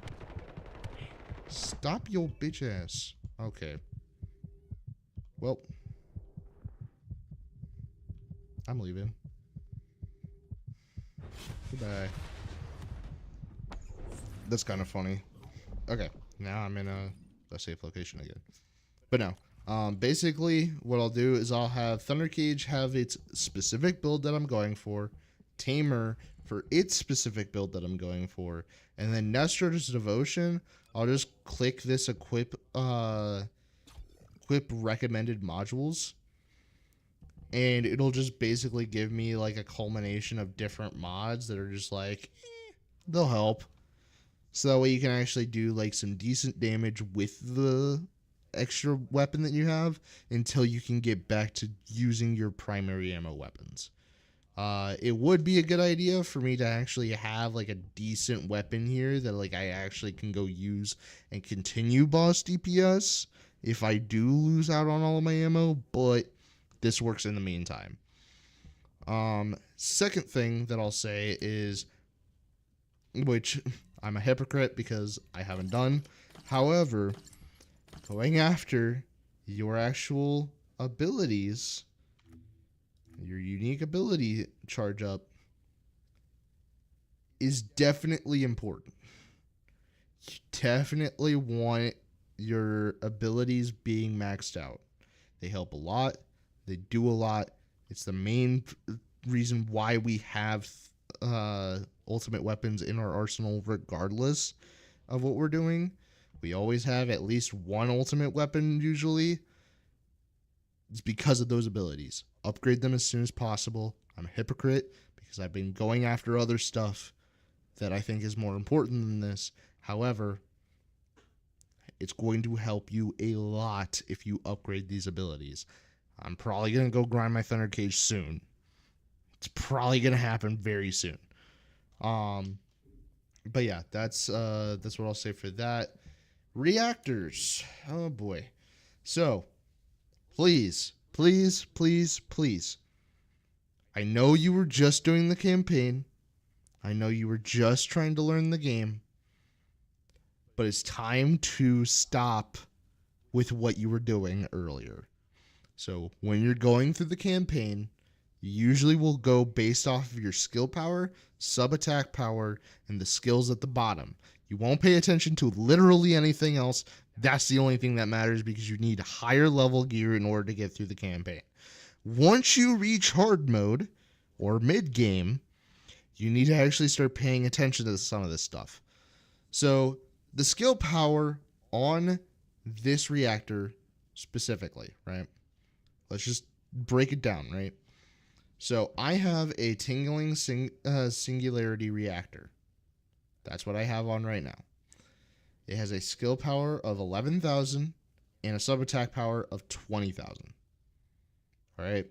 Stop your bitch ass. Okay. Well, I'm leaving. Goodbye. That's kind of funny. Okay, now I'm in a safe location again. But no, basically what I'll do is I'll have Thunder Cage have its specific build that I'm going for, Tamer for its specific build that I'm going for, and then Nestor's Devotion, I'll just click this equip recommended modules, and it'll just basically give me like a culmination of different mods that are just like, they'll help. So that way you can actually do like some decent damage with the extra weapon that you have until you can get back to using your primary ammo weapons. It would be a good idea for me to actually have like a decent weapon here that like I actually can go use and continue boss DPS if I do lose out on all of my ammo, but this works in the meantime. Second thing that I'll say is, which I'm a hypocrite because I haven't done, however, going after your actual abilities, your unique ability charge up, is definitely important. You definitely want your abilities being maxed out. They help a lot. They do a lot. It's the main reason why we have ultimate weapons in our arsenal regardless of what we're doing. We always have at least one ultimate weapon usually. It's because of those abilities. Upgrade them as soon as possible. I'm a hypocrite because I've been going after other stuff that I think is more important than this. However, it's going to help you a lot if you upgrade these abilities. I'm probably going to go grind my Thunder Cage soon. It's probably going to happen very soon. But yeah, that's what I'll say for that. Reactors. Oh boy. So, please, please, please, please. I know you were just doing the campaign. I know you were just trying to learn the game. But it's time to stop with what you were doing earlier. So, when you're going through the campaign, you usually will go based off of your skill power, sub-attack power, and the skills at the bottom. You won't pay attention to literally anything else. That's the only thing that matters because you need higher level gear in order to get through the campaign. Once you reach hard mode or mid game, you need to actually start paying attention to some of this stuff. So the skill power on this reactor specifically, right? Let's just break it down, right? So I have a tingling singularity reactor. That's what I have on right now. It has a skill power of 11,000 and a sub attack power of 20,000. All right.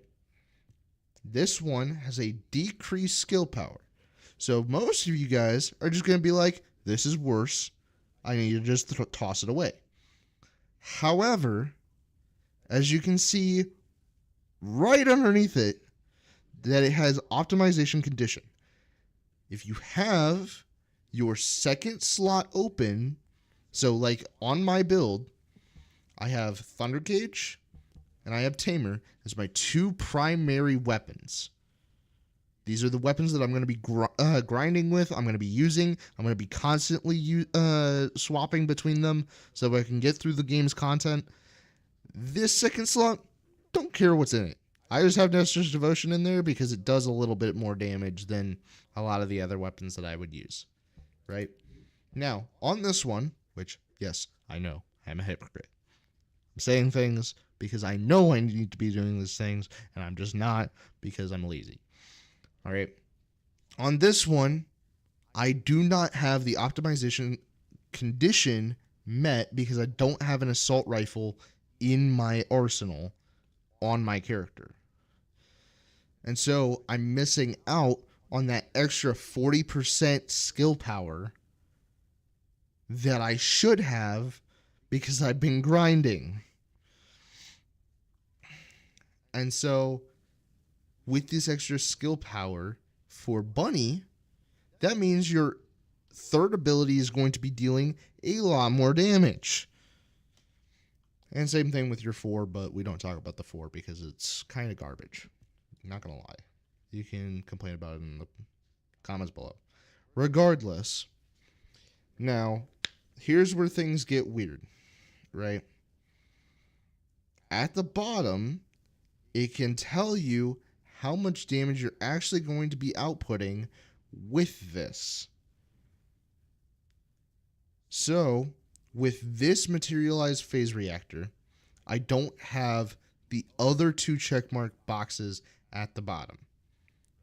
This one has a decreased skill power. So most of you guys are just going to be like, this is worse. I need to just toss it away. However, as you can see right underneath it, that it has optimization condition. If you have your second slot open, so like on my build, I have Thunder Cage and I have Tamer as my two primary weapons. These are the weapons that I'm going to be grinding with. I'm going to be using. I'm going to be constantly swapping between them so I can get through the game's content. This second slot, don't care what's in it. I just have Nestor's Devotion in there because it does a little bit more damage than a lot of the other weapons that I would use. Right? Now, on this one, which, yes, I know, I'm a hypocrite. I'm saying things because I know I need to be doing these things, and I'm just not because I'm lazy. All right. On this one, I do not have the optimization condition met because I don't have an assault rifle in my arsenal on my character. And so I'm missing out on that extra 40% skill power that I should have because I've been grinding. And so with this extra skill power for Bunny, that means your third ability is going to be dealing a lot more damage. And same thing with your 4, but we don't talk about the 4 because it's kind of garbage. Not going to lie. You can complain about it in the comments below. Regardless, now, here's where things get weird, right? At the bottom, it can tell you how much damage you're actually going to be outputting with this. So, with this materialized phase reactor, I don't have the other two checkmark boxes at the bottom,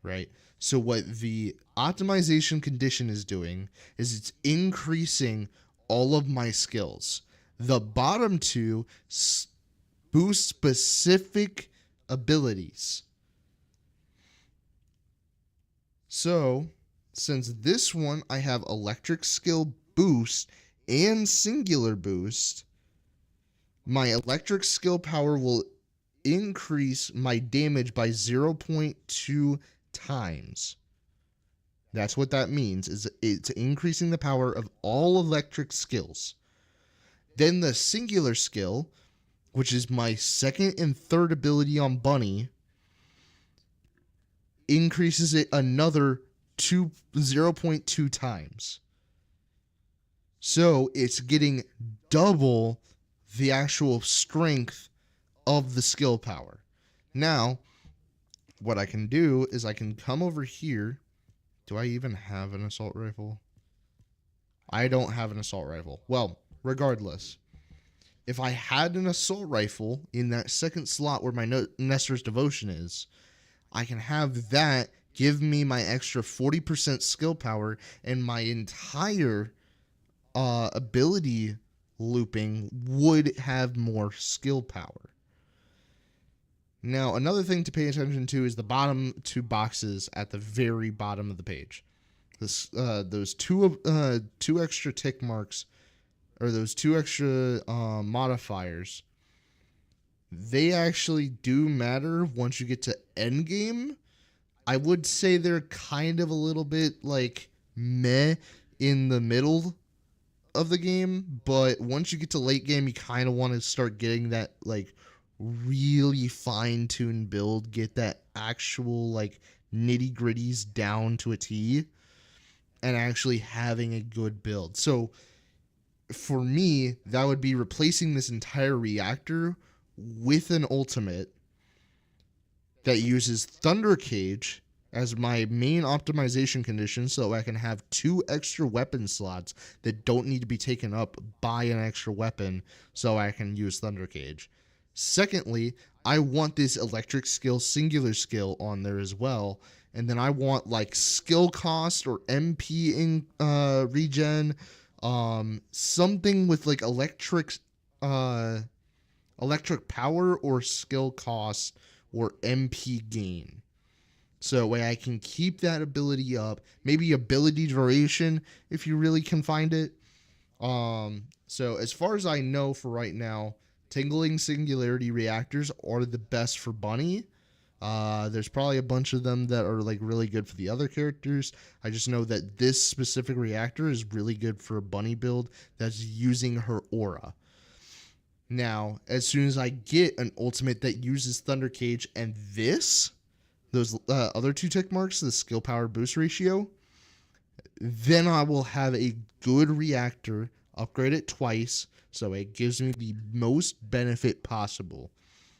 right? So what the optimization condition is doing is it's increasing all of my skills. The bottom two boost specific abilities. So, since this one I have electric skill boost and singular boost, my electric skill power will increase my damage by 0.2 times. That's what that means, is it's increasing the power of all electric skills. Then the singular skill, which is my second and third ability on Bunny, increases it another 0.2 times. So it's getting double the actual strength of the skill power. Now, what I can do is I can come over here. Do I even have an assault rifle? I don't have an assault rifle. Well, regardless, if I had an assault rifle in that second slot where my Nestor's Devotion is, I can have that give me my extra 40% skill power, and my entire ability looping would have more skill power. Now, another thing to pay attention to is the bottom two boxes at the very bottom of the page. Those two extra tick marks, or those two extra modifiers, they actually do matter once you get to endgame. I would say they're kind of a little bit like meh in the middle of the game, but once you get to late game, you kind of want to start getting that like really fine-tuned build, get that actual like nitty-gritties down to a T, and actually having a good build. So for me, that would be replacing this entire reactor with an ultimate that uses Thunder Cage as my main optimization condition, so I can have 2 extra weapon slots that don't need to be taken up by an extra weapon, so I can use Thunder Cage. Secondly, I want this electric skill, singular skill on there as well, and then I want like skill cost or MP in regen, something with like electric electric power or skill cost or MP gain. So that way I can keep that ability up. Maybe ability duration if you really can find it. So as far as I know for right now, tingling singularity reactors are the best for Bunny. There's probably a bunch of them that are like really good for the other characters. I just know that this specific reactor is really good for a Bunny build that's using her aura. Now, as soon as I get an ultimate that uses Thunder Cage and those other two tick marks, the skill power boost ratio, then I will have a good reactor, upgrade it twice, so it gives me the most benefit possible.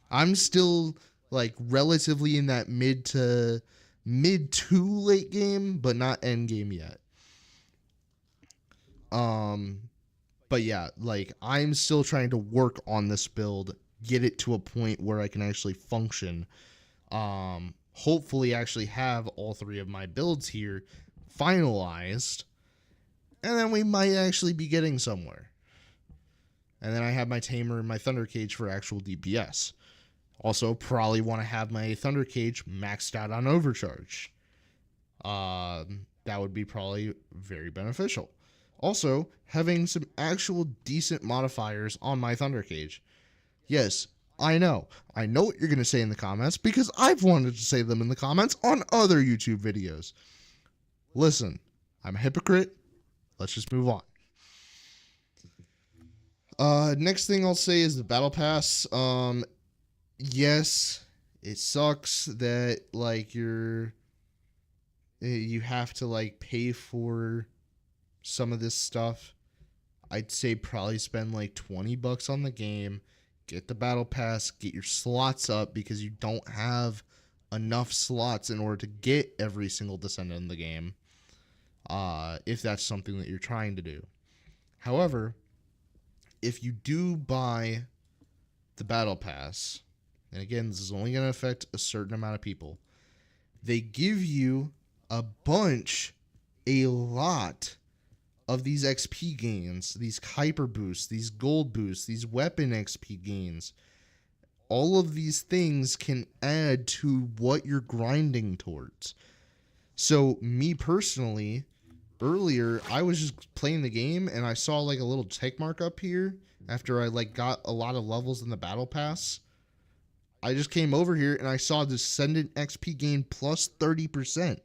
I'm still like relatively in that mid to late game, but not end game yet. But yeah, like I'm still trying to work on this build, get it to a point where I can actually function. Hopefully actually have all three of my builds here finalized, and then we might actually be getting somewhere. And then I have my Tamer and my Thunder Cage for actual DPS. Also, probably want to have my Thunder Cage maxed out on Overcharge. That would be probably very beneficial. Also, having some actual decent modifiers on my Thunder Cage. Yes, I know what you're going to say in the comments because I've wanted to say them in the comments on other YouTube videos. Listen, I'm a hypocrite. Let's just move on. Next thing I'll say is the Battle Pass. Yes, it sucks that like you have to like pay for some of this stuff. I'd say probably spend like $20 on the game, get the Battle Pass, get your slots up because you don't have enough slots in order to get every single descendant in the game. If that's something that you're trying to do. However, if you do buy the Battle Pass, and again, this is only going to affect a certain amount of people, they give you a lot of these XP gains, these hyper boosts, these gold boosts, these weapon XP gains. All of these things can add to what you're grinding towards. So me personally, earlier I was just playing the game and I saw like a little check mark up here after I like got a lot of levels in the Battle Pass. I just came over here and I saw Descendant XP gain plus 30%.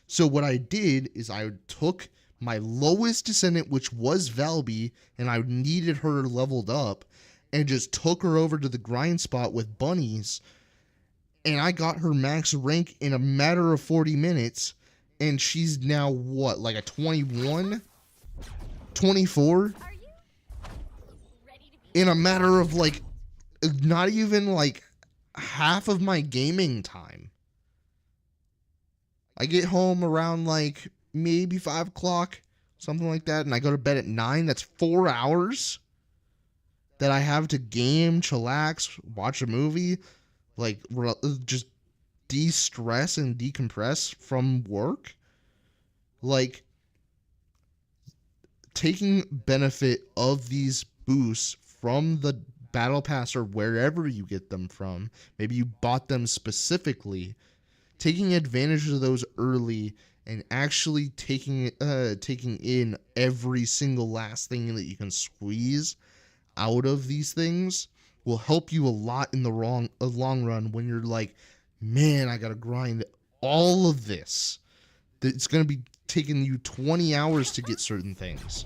So what I did is I took my lowest Descendant, which was Valby, and I needed her leveled up, and just took her over to the grind spot with bunnies, and I got her max rank in a matter of 40 minutes, and she's now what, like a 21? 24? In a matter of like, not even like half of my gaming time. I get home around like maybe 5 o'clock, something like that, and I go to bed at 9. That's 4 hours that I have to game, chillax, watch a movie, like just de-stress and decompress from work. Like, taking benefit of these boosts from the Battle Pass or wherever you get them from, maybe you bought them specifically, taking advantage of those early and actually taking in every single last thing that you can squeeze out of these things will help you a lot in the long run when you're like, man, I gotta grind all of this. It's gonna be taking you 20 hours to get certain things.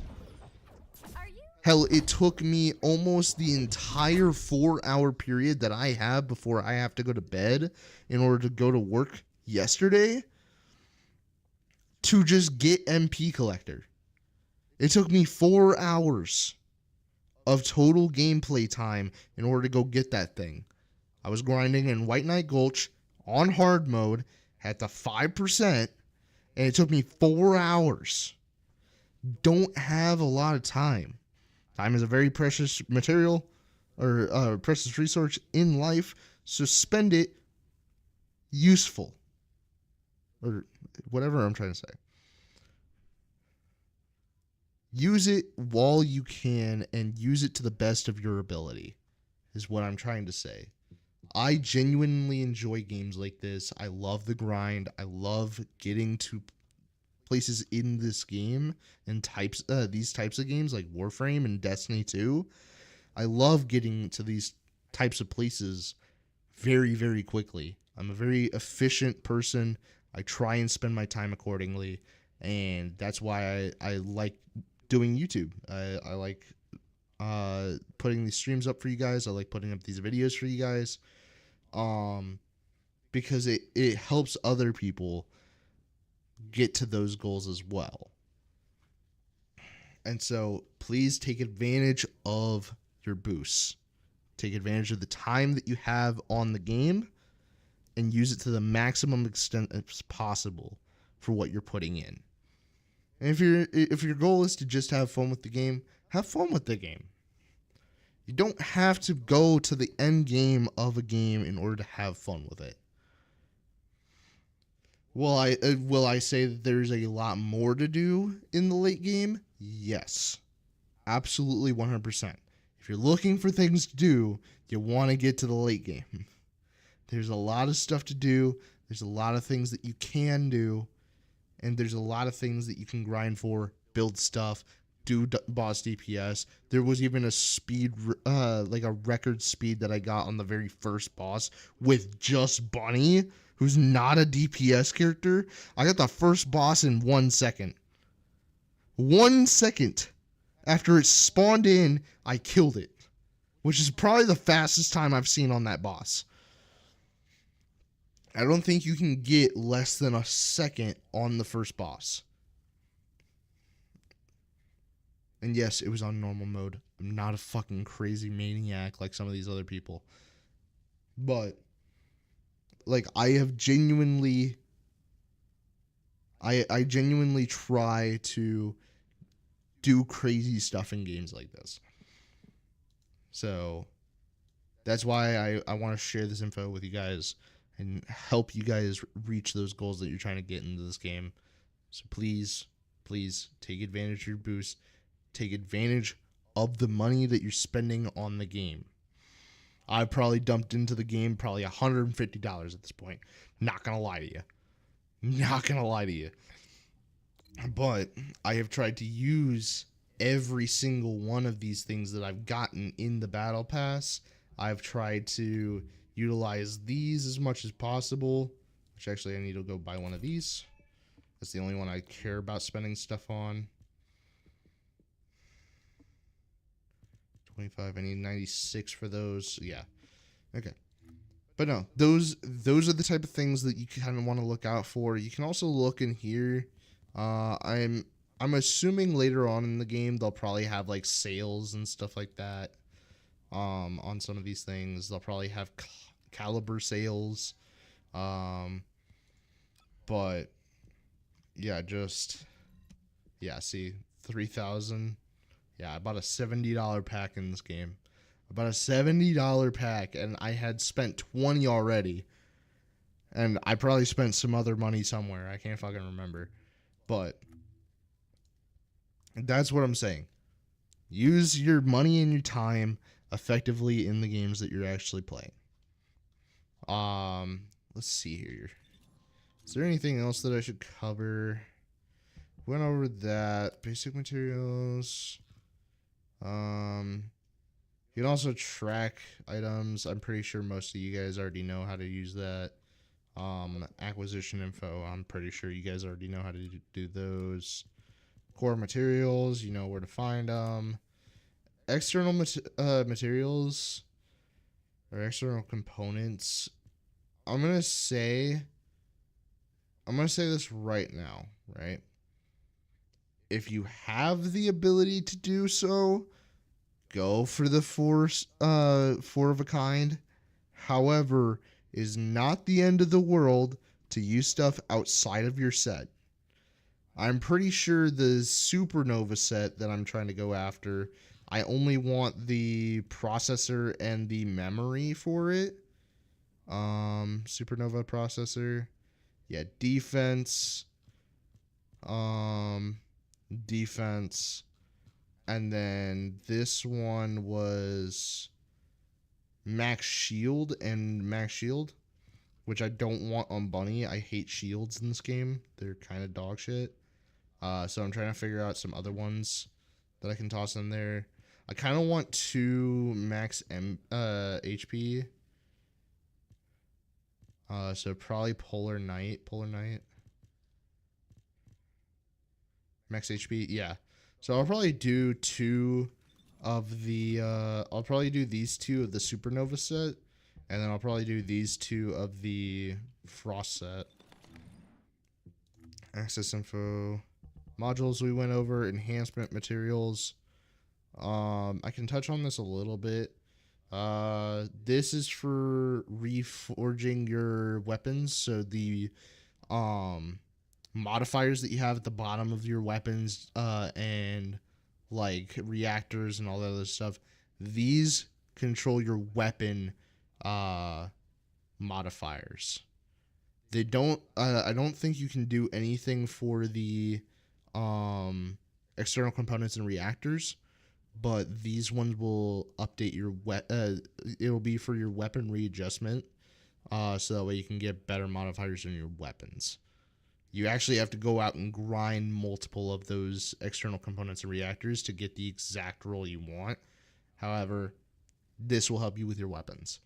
Hell, it took me almost the entire 4-hour period that I have before I have to go to bed in order to go to work yesterday to just get MP Collector. It took me 4 hours of total gameplay time in order to go get that thing. I was grinding in White Knight Gulch on hard mode at the 5%, and it took me 4 hours. Don't have a lot of time. Time is a very precious material or precious resource in life, so spend it useful or whatever I'm trying to say. Use it while you can and use it to the best of your ability. is what I'm trying to say. I genuinely enjoy games like this. I love the grind. I love getting to places in this game and these types of games like Warframe and Destiny 2. I love getting to these types of places very, very quickly. I'm a very efficient person. I try and spend my time accordingly, and that's why I like doing YouTube. I like putting these streams up for you guys. I like putting up these videos for you guys, because it helps other people get to those goals as well. And so please take advantage of your boosts. Take advantage of the time that you have on the game and use it to the maximum extent as possible for what you're putting in. And if your goal is to just have fun with the game, have fun with the game. You don't have to go to the end game of a game in order to have fun with it. Will I say that there's a lot more to do in the late game? Yes. Absolutely 100%. If you're looking for things to do, you want to get to the late game. There's a lot of stuff to do. There's a lot of things that you can do. And there's a lot of things that you can grind for, build stuff, do boss DPS. There was even a speed, like a record speed that I got on the very first boss with just Bunny, who's not a DPS character. I got the first boss in 1 second. 1 second after it spawned in, I killed it, which is probably the fastest time I've seen on that boss. I don't think you can get less than a second on the first boss. And yes, it was on normal mode. I'm not a fucking crazy maniac like some of these other people. But, like, I have genuinely... I genuinely try to do crazy stuff in games like this. So, that's why I want to share this info with you guys and help you guys reach those goals that you're trying to get into this game. So please take advantage of your boost. Take advantage of the money that you're spending on the game. I probably dumped into the game probably $150 at this point. Not gonna lie to you. Not gonna lie to you. But I have tried to use every single one of these things that I've gotten in the battle pass. I've tried to utilize these as much as possible, which actually I need to go buy one of these. That's the only one I care about spending stuff on. 25, I need 96 for those. Yeah. Okay. But no, those are the type of things that you kind of want to look out for. You can also look in here. I'm assuming later on in the game they'll probably have like sales and stuff like that. On some of these things, they'll probably have caliber sales. But yeah, see, 3,000. Yeah, I bought a $70 pack in this game. I bought a $70 pack, and I had spent 20 already. And I probably spent some other money somewhere. I can't fucking remember. But that's what I'm saying. Use your money and your time effectively in the games that you're actually playing. Let's see here. Is there anything else that I should cover? Went over that. Basic materials. You can also track items. I'm pretty sure most of you guys already know how to use that. Acquisition info. I'm pretty sure you guys already know how to do those. Core materials. You know where to find them. External materials or external components. I'm gonna say this right now, right? If you have the ability to do so, go for the four of a kind. However, is not the end of the world to use stuff outside of your set. I'm pretty sure the Supernova set that I'm trying to go after, I only want the processor and the memory for it. Supernova processor. Yeah, defense. Defense. And then this one was max shield and max shield, which I don't want on Bunny. I hate shields in this game. They're kind of dog shit. So I'm trying to figure out some other ones that I can toss in there. I kind of want 2 max HP. So probably Polar Knight. Max HP, yeah. So I'll probably do 2 of the, I'll probably do these 2 of the Supernova set. And then I'll probably do these 2 of the Frost set. Access info. Modules we went over. Enhancement materials. I can touch on this a little bit. This is for reforging your weapons. So the modifiers that you have at the bottom of your weapons, and like reactors and all that other stuff, these control your weapon modifiers. They don't I don't think you can do anything for the external components and reactors, but these ones will update your it'll be for your weapon readjustment, so that way you can get better modifiers in your weapons. You actually have to go out and grind multiple of those external components and reactors to get the exact roll you want. However, this will help you with your weapons.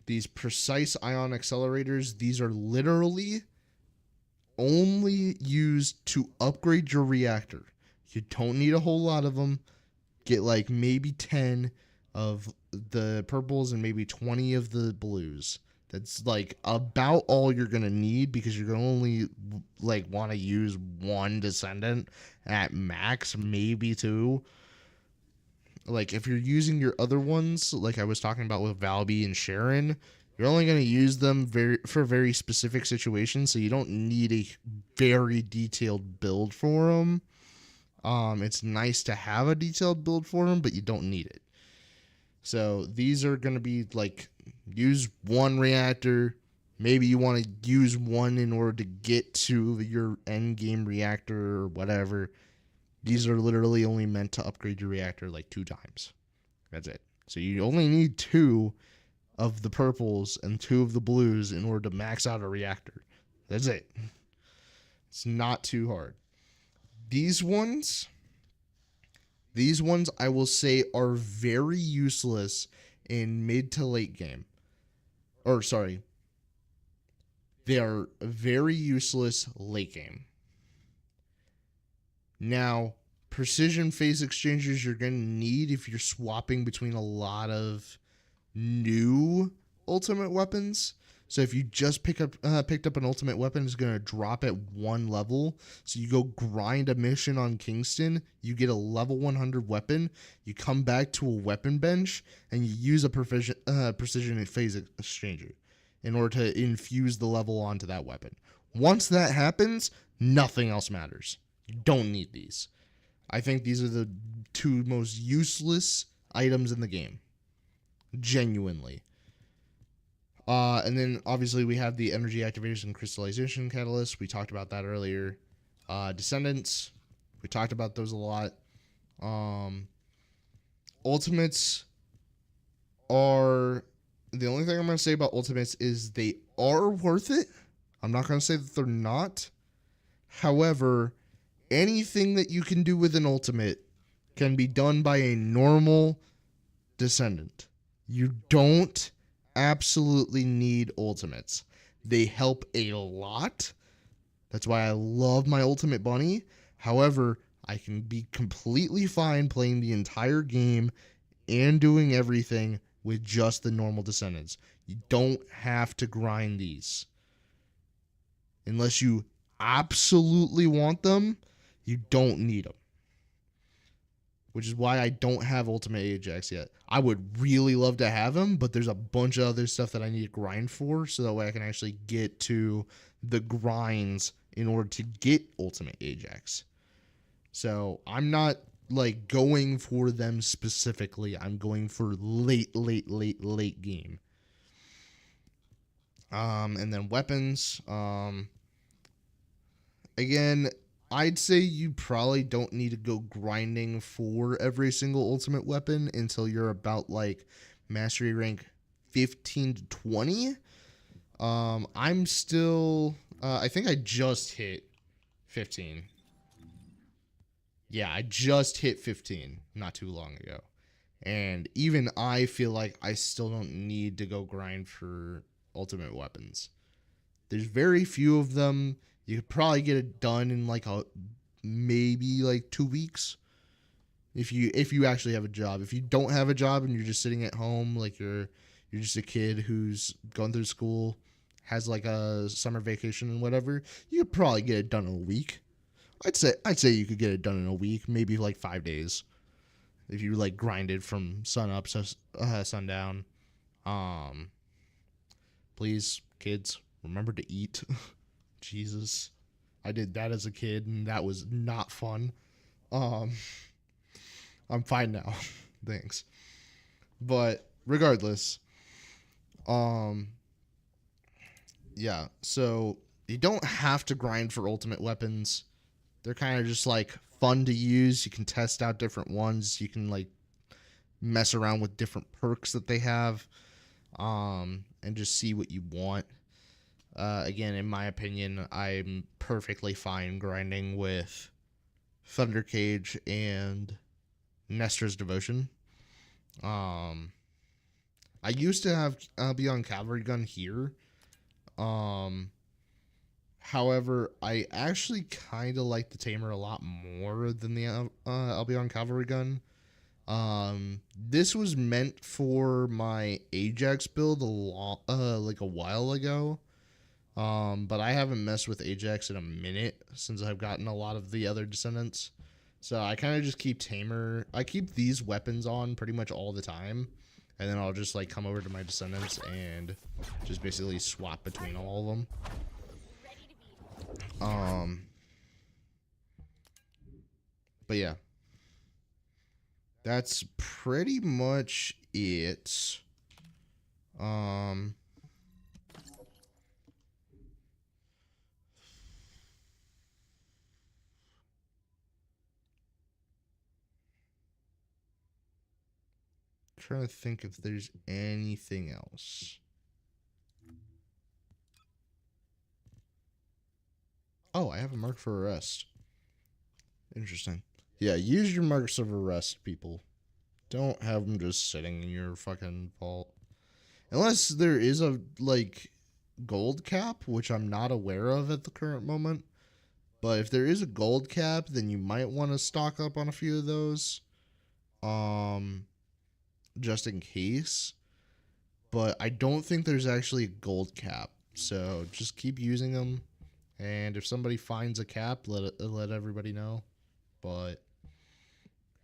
These precise ion accelerators, these are literally only used to upgrade your reactor. You don't need a whole lot of them. Get like maybe 10 of the purples and maybe 20 of the blues. That's like about all you're going to need, because you're going to only like want to use 1 descendant at max, maybe 2. Like if you're using your other ones, like I was talking about with Valby and Sharon, you're only going to use them for very specific situations, so you don't need a very detailed build for them. It's nice to have a detailed build for them, but you don't need it. So these are going to be like, use 1 reactor. Maybe you want to use 1 in order to get to your end game reactor or whatever. These are literally only meant to upgrade your reactor like 2 times. That's it. So you only need 2 of the purples and 2 of the blues in order to max out a reactor. That's it. It's not too hard. These ones I will say are very useless in mid to late game. Or sorry, they are very useless late game. Now, precision phase exchangers you're going to need if you're swapping between a lot of new ultimate weapons. So if you just picked up an ultimate weapon, it's going to drop at 1 level. So you go grind a mission on Kingston, you get a level 100 weapon, you come back to a weapon bench, and you use a precision phase exchanger in order to infuse the level onto that weapon. Once that happens, nothing else matters. You don't need these. I think these are the 2 most useless items in the game. Genuinely. And then obviously we have the energy activation crystallization catalyst. We talked about that earlier. Descendants. We talked about those a lot. Ultimates are... The only thing I'm going to say about ultimates is they are worth it. I'm not going to say that they're not. However, anything that you can do with an ultimate can be done by a normal descendant. You don't absolutely need ultimates. They help a lot. That's why I love my ultimate bunny. However, I can be completely fine playing the entire game and doing everything with just the normal descendants. You don't have to grind these. Unless you absolutely want them, you don't need them. Which is why I don't have Ultimate Ajax yet. I would really love to have him, but there's a bunch of other stuff that I need to grind for, so that way I can actually get to the grinds in order to get Ultimate Ajax. So I'm not like going for them specifically. I'm going for late game. And then weapons. Again, I'd say you probably don't need to go grinding for every single ultimate weapon until you're about like mastery rank 15 to 20. I'm still, I think I just hit 15. Yeah, I just hit 15 not too long ago. And even I feel like I still don't need to go grind for ultimate weapons. There's very few of them. You could probably get it done in like maybe like 2 weeks if you actually have a job. If you don't have a job and you're just sitting at home, like you're just a kid who's going through school, has like a summer vacation and whatever, you could probably get it done in a week. I'd say you could get it done in a week, maybe like 5 days if you like grinded from sun up to sundown. Um, please, kids, remember to eat. Jesus, I did that as a kid, and that was not fun. Um, I'm fine now, thanks. But regardless, um, yeah. So you don't have to grind for ultimate weapons. They're kind of just like fun to use. You can test out different ones. You can like mess around with different perks that they have, and just see what you want. Again, in my opinion, I'm perfectly fine grinding with Thunder Cage and Nestor's Devotion. Um, I used to have Beyond Cavalry Gun here. Um, However, I actually kind of like the Tamer a lot more than the Albion Cavalry Gun. This was meant for my Ajax build like a while ago. But I haven't messed with Ajax in a minute since I've gotten a lot of the other descendants. So I kind of just keep Tamer. I keep these weapons on pretty much all the time. And then I'll just like come over to my descendants and just basically swap between all of them. But yeah. That's pretty much it. Um Trying to think if there's anything else. Oh, I have a mark for arrest. Interesting. Yeah, use your marks of arrest, people. Don't have them just sitting in your fucking vault. Unless there is a, like, gold cap, which I'm not aware of at the current moment. But if there is a gold cap, then you might want to stock up on a few of those. Just in case. But I don't think there's actually a gold cap. So just keep using them. And if somebody finds a cap, let everybody know. But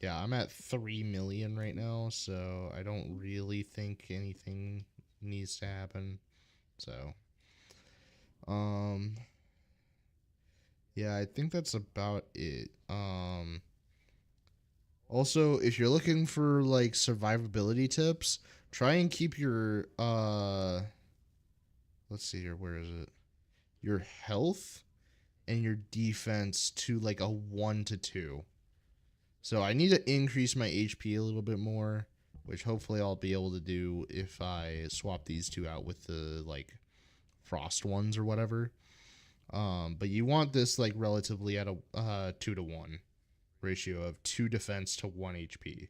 yeah, I'm at 3 million right now, so I don't really think anything needs to happen. So yeah, I think that's about it. Also, if you're looking for like survivability tips, try and keep your let's see here, where is it? Your health and your defense to like a 1 to 2. So I need to increase my HP a little bit more, which hopefully I'll be able to do if I swap these two out with the like frost ones or whatever. But you want this like relatively at a 2 to 1 ratio of 2 defense to 1 HP.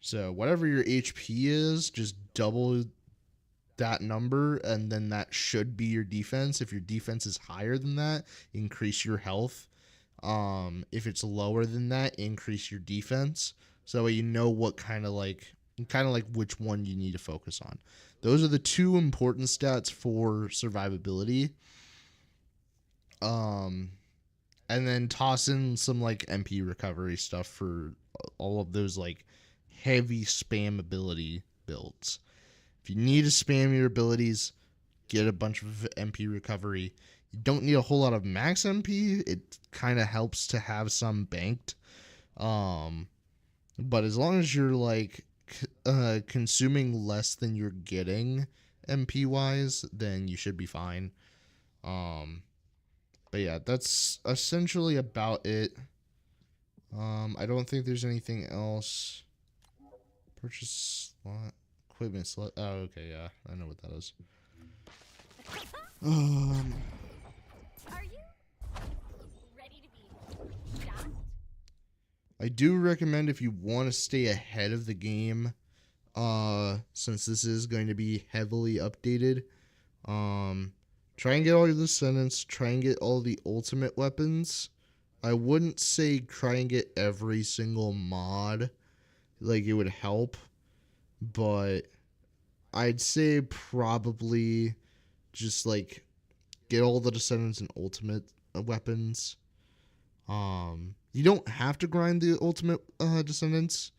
So whatever your HP is, just double that number, and then that should be your defense. If your defense is higher than that, increase your health. If it's lower than that, increase your defense. So you know what kind of like which one you need to focus on. Those are the two important stats for survivability. And then toss in some like MP recovery stuff for all of those like heavy spam ability builds. If you need to spam your abilities, get a bunch of MP recovery. You don't need a whole lot of max MP. It kind of helps to have some banked. But as long as you're like consuming less than you're getting MP wise, then you should be fine. But yeah, that's essentially about it. I don't think there's anything else Purchase slot. Equipment slot. Oh, okay, yeah. I know what that is. Um, Are you ready to be shocked? I do recommend if you want to stay ahead of the game, since this is going to be heavily updated, try and get all your descendants, try and get all the ultimate weapons. I wouldn't say try and get every single mod, like it would help, but I'd say probably just like get all the descendants and ultimate weapons. You don't have to grind the ultimate descendants.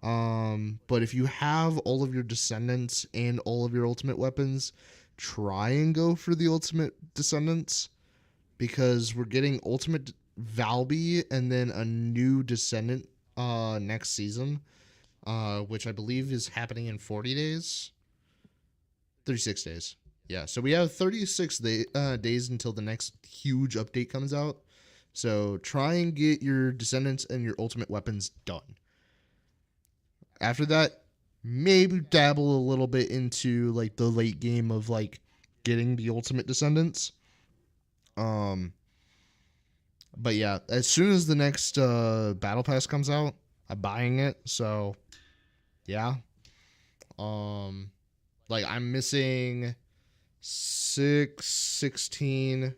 But if you have all of your descendants and all of your ultimate weapons, try and go for the ultimate descendants because we're getting ultimate Valby and then a new descendant next season, which I believe is happening in 40 days. 36 days. Yeah, so we have 36 days until the next huge update comes out. So try and get your descendants and your ultimate weapons done. After that, maybe dabble a little bit into like the late game of like getting the ultimate descendants. But yeah, as soon as the next battle pass comes out, I'm buying it. So yeah. Like I'm missing 6, 16,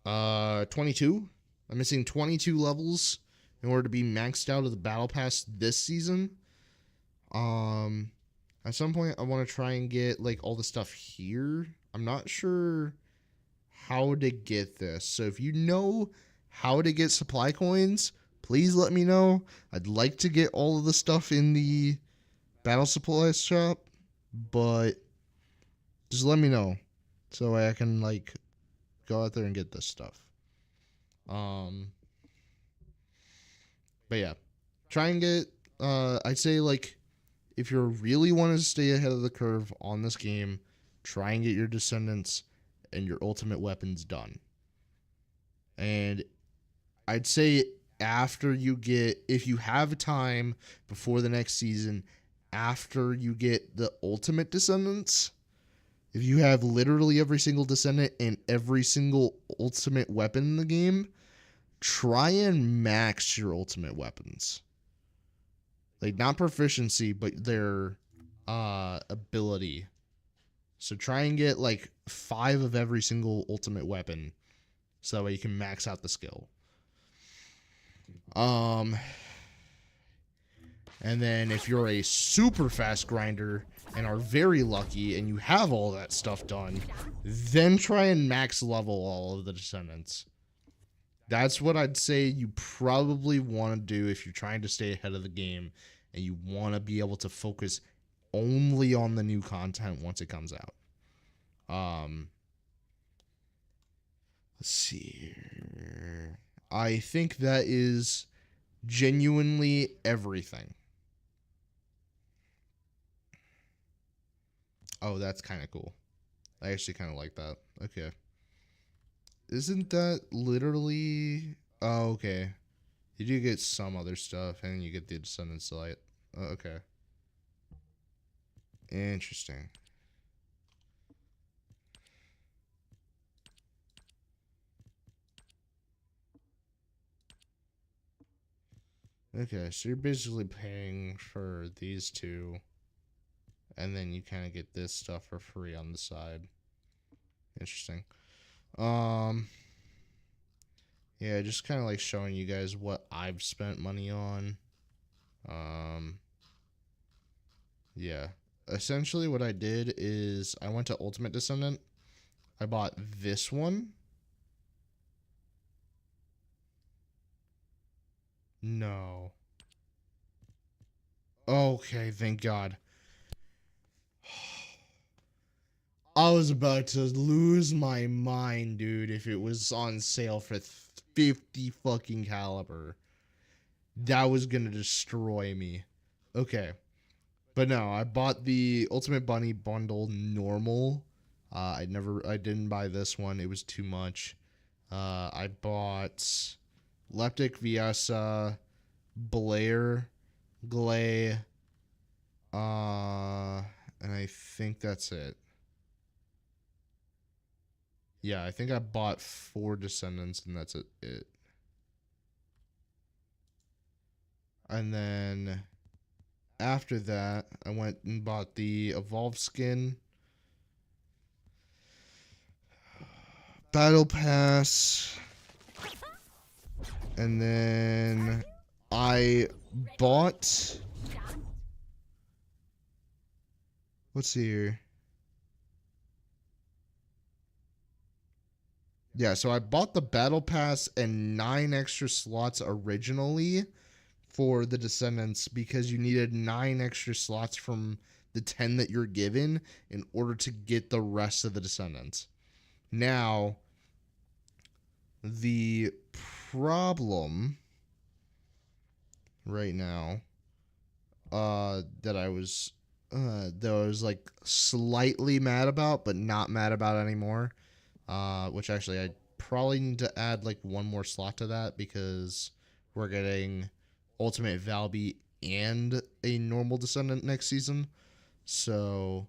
22. I'm missing 22 levels in order to be maxed out of the battle pass this season. At some point I want to try and get like all the stuff here. I'm not sure how to get this. So if you know how to get supply coins, please let me know. I'd like to get all of the stuff in the battle supply shop, but just let me know so I can like go out there and get this stuff. But yeah, try and get I'd say like if you really want to stay ahead of the curve on this game, try and get your descendants and your ultimate weapons done. And I'd say after you get, if you have time before the next season, after you get the ultimate descendants, if you have literally every single descendant and every single ultimate weapon in the game, try and max your ultimate weapons. Like not proficiency, but their ability. So try and get like 5 of every single ultimate weapon, so that way you can max out the skill. And then if you're a super fast grinder and are very lucky and you have all that stuff done, then try and max level all of the descendants. That's what I'd say you probably want to do if you're trying to stay ahead of the game and you want to be able to focus only on the new content once it comes out. Let's see here. I think that is genuinely everything. Oh, that's kind of cool. I actually kind of like that. Okay. Isn't that literally... Oh, okay. You do get some other stuff, and you get the Descendants Light. Oh, okay. Interesting. Okay, so you're basically paying for these two, and then you kind of get this stuff for free on the side. Interesting. Yeah, just kind of like showing you guys what I've spent money on. Yeah. Essentially what I did is I went to Ultimate Descendant. I bought this one. No. Okay, thank God. I was about to lose my mind, dude, if it was on sale for 50 fucking caliber. That was gonna destroy me. Okay. But no, I bought the Ultimate Bunny bundle normal. I didn't buy this one. It was too much. I bought Leptic Viasa, Blair, Glay, and I think that's it. Yeah, I think I bought 4 descendants and that's it. And then after that, I went and bought the evolved skin, battle pass, and then I bought, let's see here. Yeah, so I bought the battle pass and 9 extra slots originally for the descendants because you needed 9 extra slots from the 10 that you're given in order to get the rest of the descendants. Now, the problem right now that I was like slightly mad about but not mad about anymore, which actually I probably need to add like one more slot to that because we're getting ultimate Valby and a normal descendant next season, so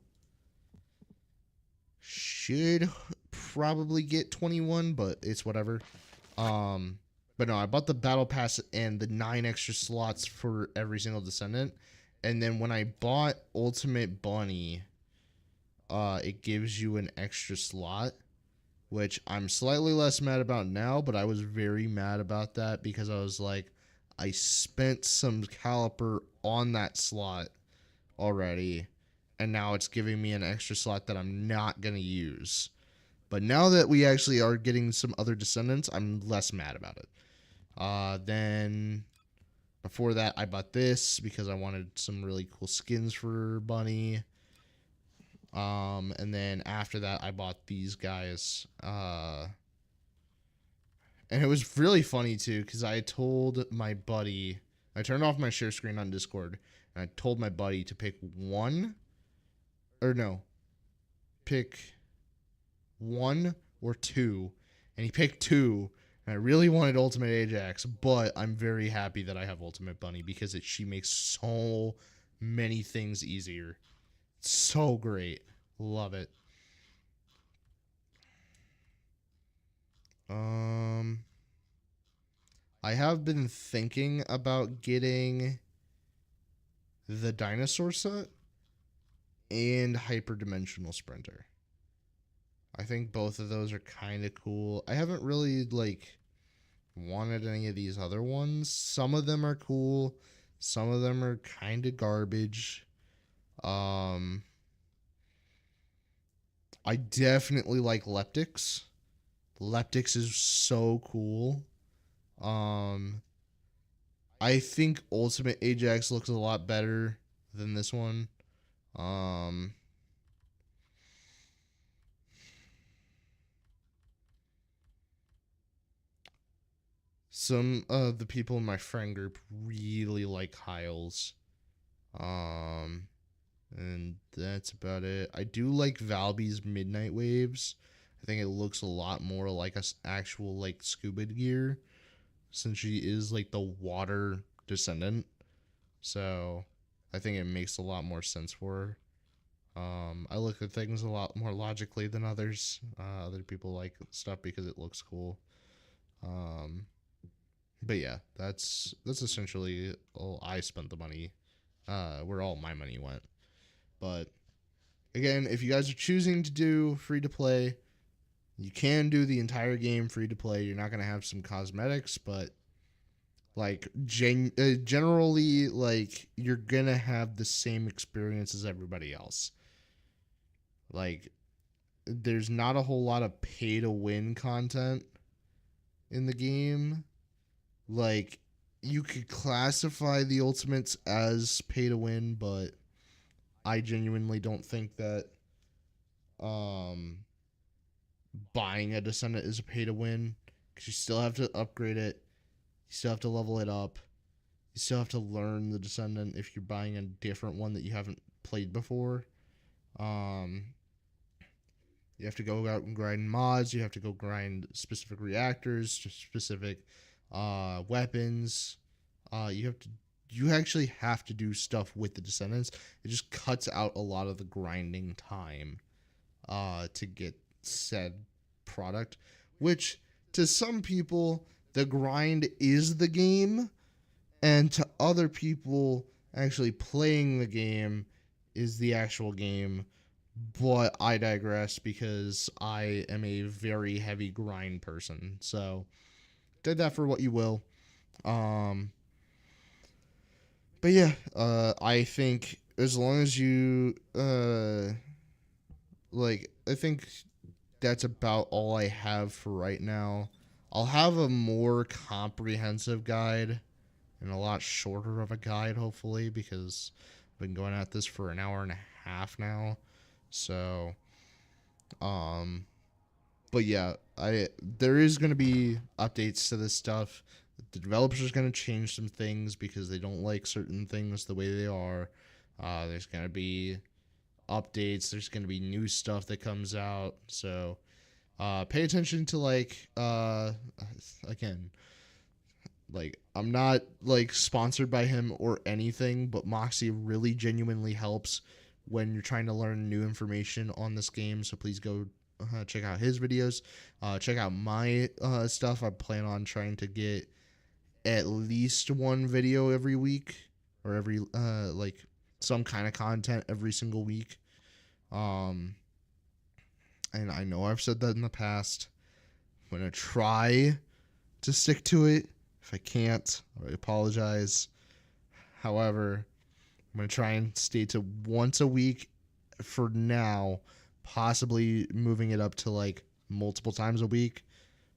should probably get 21, but it's whatever. But no, I bought the battle pass and the 9 extra slots for every single descendant, and then when I bought ultimate bunny, it gives you an extra slot, which I'm slightly less mad about now, but I was very mad about that because I was like, I spent some caliper on that slot already, and now it's giving me an extra slot that I'm not going to use. But now that we actually are getting some other descendants, I'm less mad about it. Then before that, I bought this because I wanted some really cool skins for Bunny. And then after that, I bought these guys. And it was really funny too because I told my buddy, I turned off my share screen on Discord, and I told my buddy to pick pick 1 or 2, and he picked 2. And I really wanted Ultimate Ajax, but I'm very happy that I have Ultimate Bunny because she makes so many things easier. It's so great. Love it. I have been thinking about getting the dinosaur set and hyperdimensional sprinter. I think both of those are kind of cool. I haven't really like wanted any of these other ones. Some of them are cool. Some of them are kind of garbage. I definitely like Leptix. Leptix is so cool. I think Ultimate Ajax looks a lot better than this one. Some of the people in my friend group really like Hyles. And that's about it. I do like Valby's Midnight Waves. I think it looks a lot more like a actual like scuba gear since she is like the water descendant. So I think it makes a lot more sense for her. I look at things a lot more logically than others. Other people like stuff because it looks cool. But yeah, that's essentially all I spent the money. Where all my money went. But again, if you guys are choosing to do free to play, you can do the entire game free to play. You're not gonna have some cosmetics, but like generally, like you're gonna have the same experience as everybody else. Like, there's not a whole lot of pay to win content in the game. Like, you could classify the ultimates as pay to win, but I genuinely don't think that buying a descendant is a pay to win because you still have to upgrade it, you still have to level it up, you still have to learn the descendant if you're buying a different one that you haven't played before. You have to go out and grind mods. You have to go grind specific reactors, specific weapons. You have to you actually have to do stuff with the descendants. It just cuts out a lot of the grinding time to get said product, which to some people the grind is the game, and to other people actually playing the game is the actual game. But I digress because I am a very heavy grind person. So did that for what you will. Um but yeah, I think as long as you I think that's about all I have for right now. I'll have a more comprehensive guide and a lot shorter of a guide, hopefully, because I've been going at this for an hour and a half now. So, um, but yeah, there is going to be updates to this stuff. The developers are going to change some things because they don't like certain things the way they are. There's going to be updates. There's going to be new stuff that comes out. So, pay attention to again, I'm not like sponsored by him or anything, but Moxie really genuinely helps when you're trying to learn new information on this game. So please go check out his videos. Check out my stuff. I plan on trying to get at least one video every week, or every some kind of content every single week. And I know I've said that in the past. I'm gonna try to stick to it. If I can't, I apologize. However, I'm going to try and stay to once a week for now, possibly moving it up to like multiple times a week.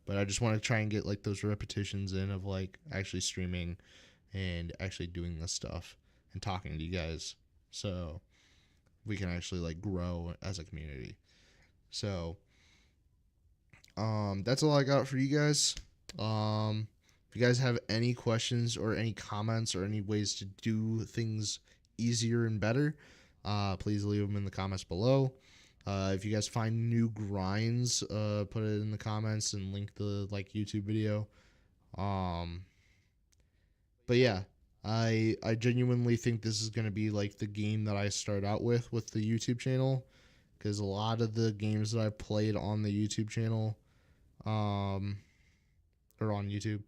But I just want to try and get like those repetitions in of like actually streaming and actually doing this stuff and talking to you guys, so we can actually like grow as a community. So that's all I got for you guys. If you guys have any questions or any comments or any ways to do things easier and better, please leave them in the comments below. If you guys find new grinds, put it in the comments and link the YouTube video. But yeah, I genuinely think this is gonna be like the game that I start out with the YouTube channel, because a lot of the games that I've played on the YouTube channel, or on YouTube,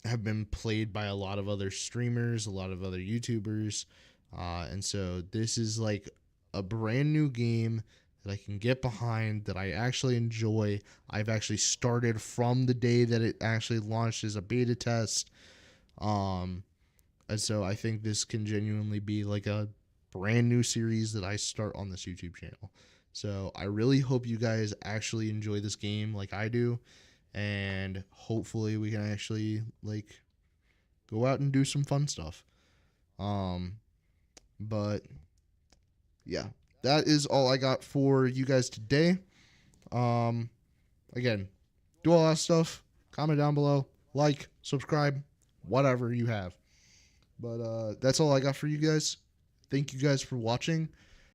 have been played by a lot of other streamers, a lot of other YouTubers, and so this is like a brand new game that I can get behind, that I actually enjoy. I've actually started from the day that it actually launched as a beta test, and so I think this can genuinely be like a brand new series that I start on this YouTube channel. So I really hope you guys actually enjoy this game like I do, and hopefully we can actually like go out and do some fun stuff. But yeah, that is all I got for you guys today. Again, do all that stuff. Comment down below, like, subscribe, whatever you have. But that's all I got for you guys. Thank you guys for watching.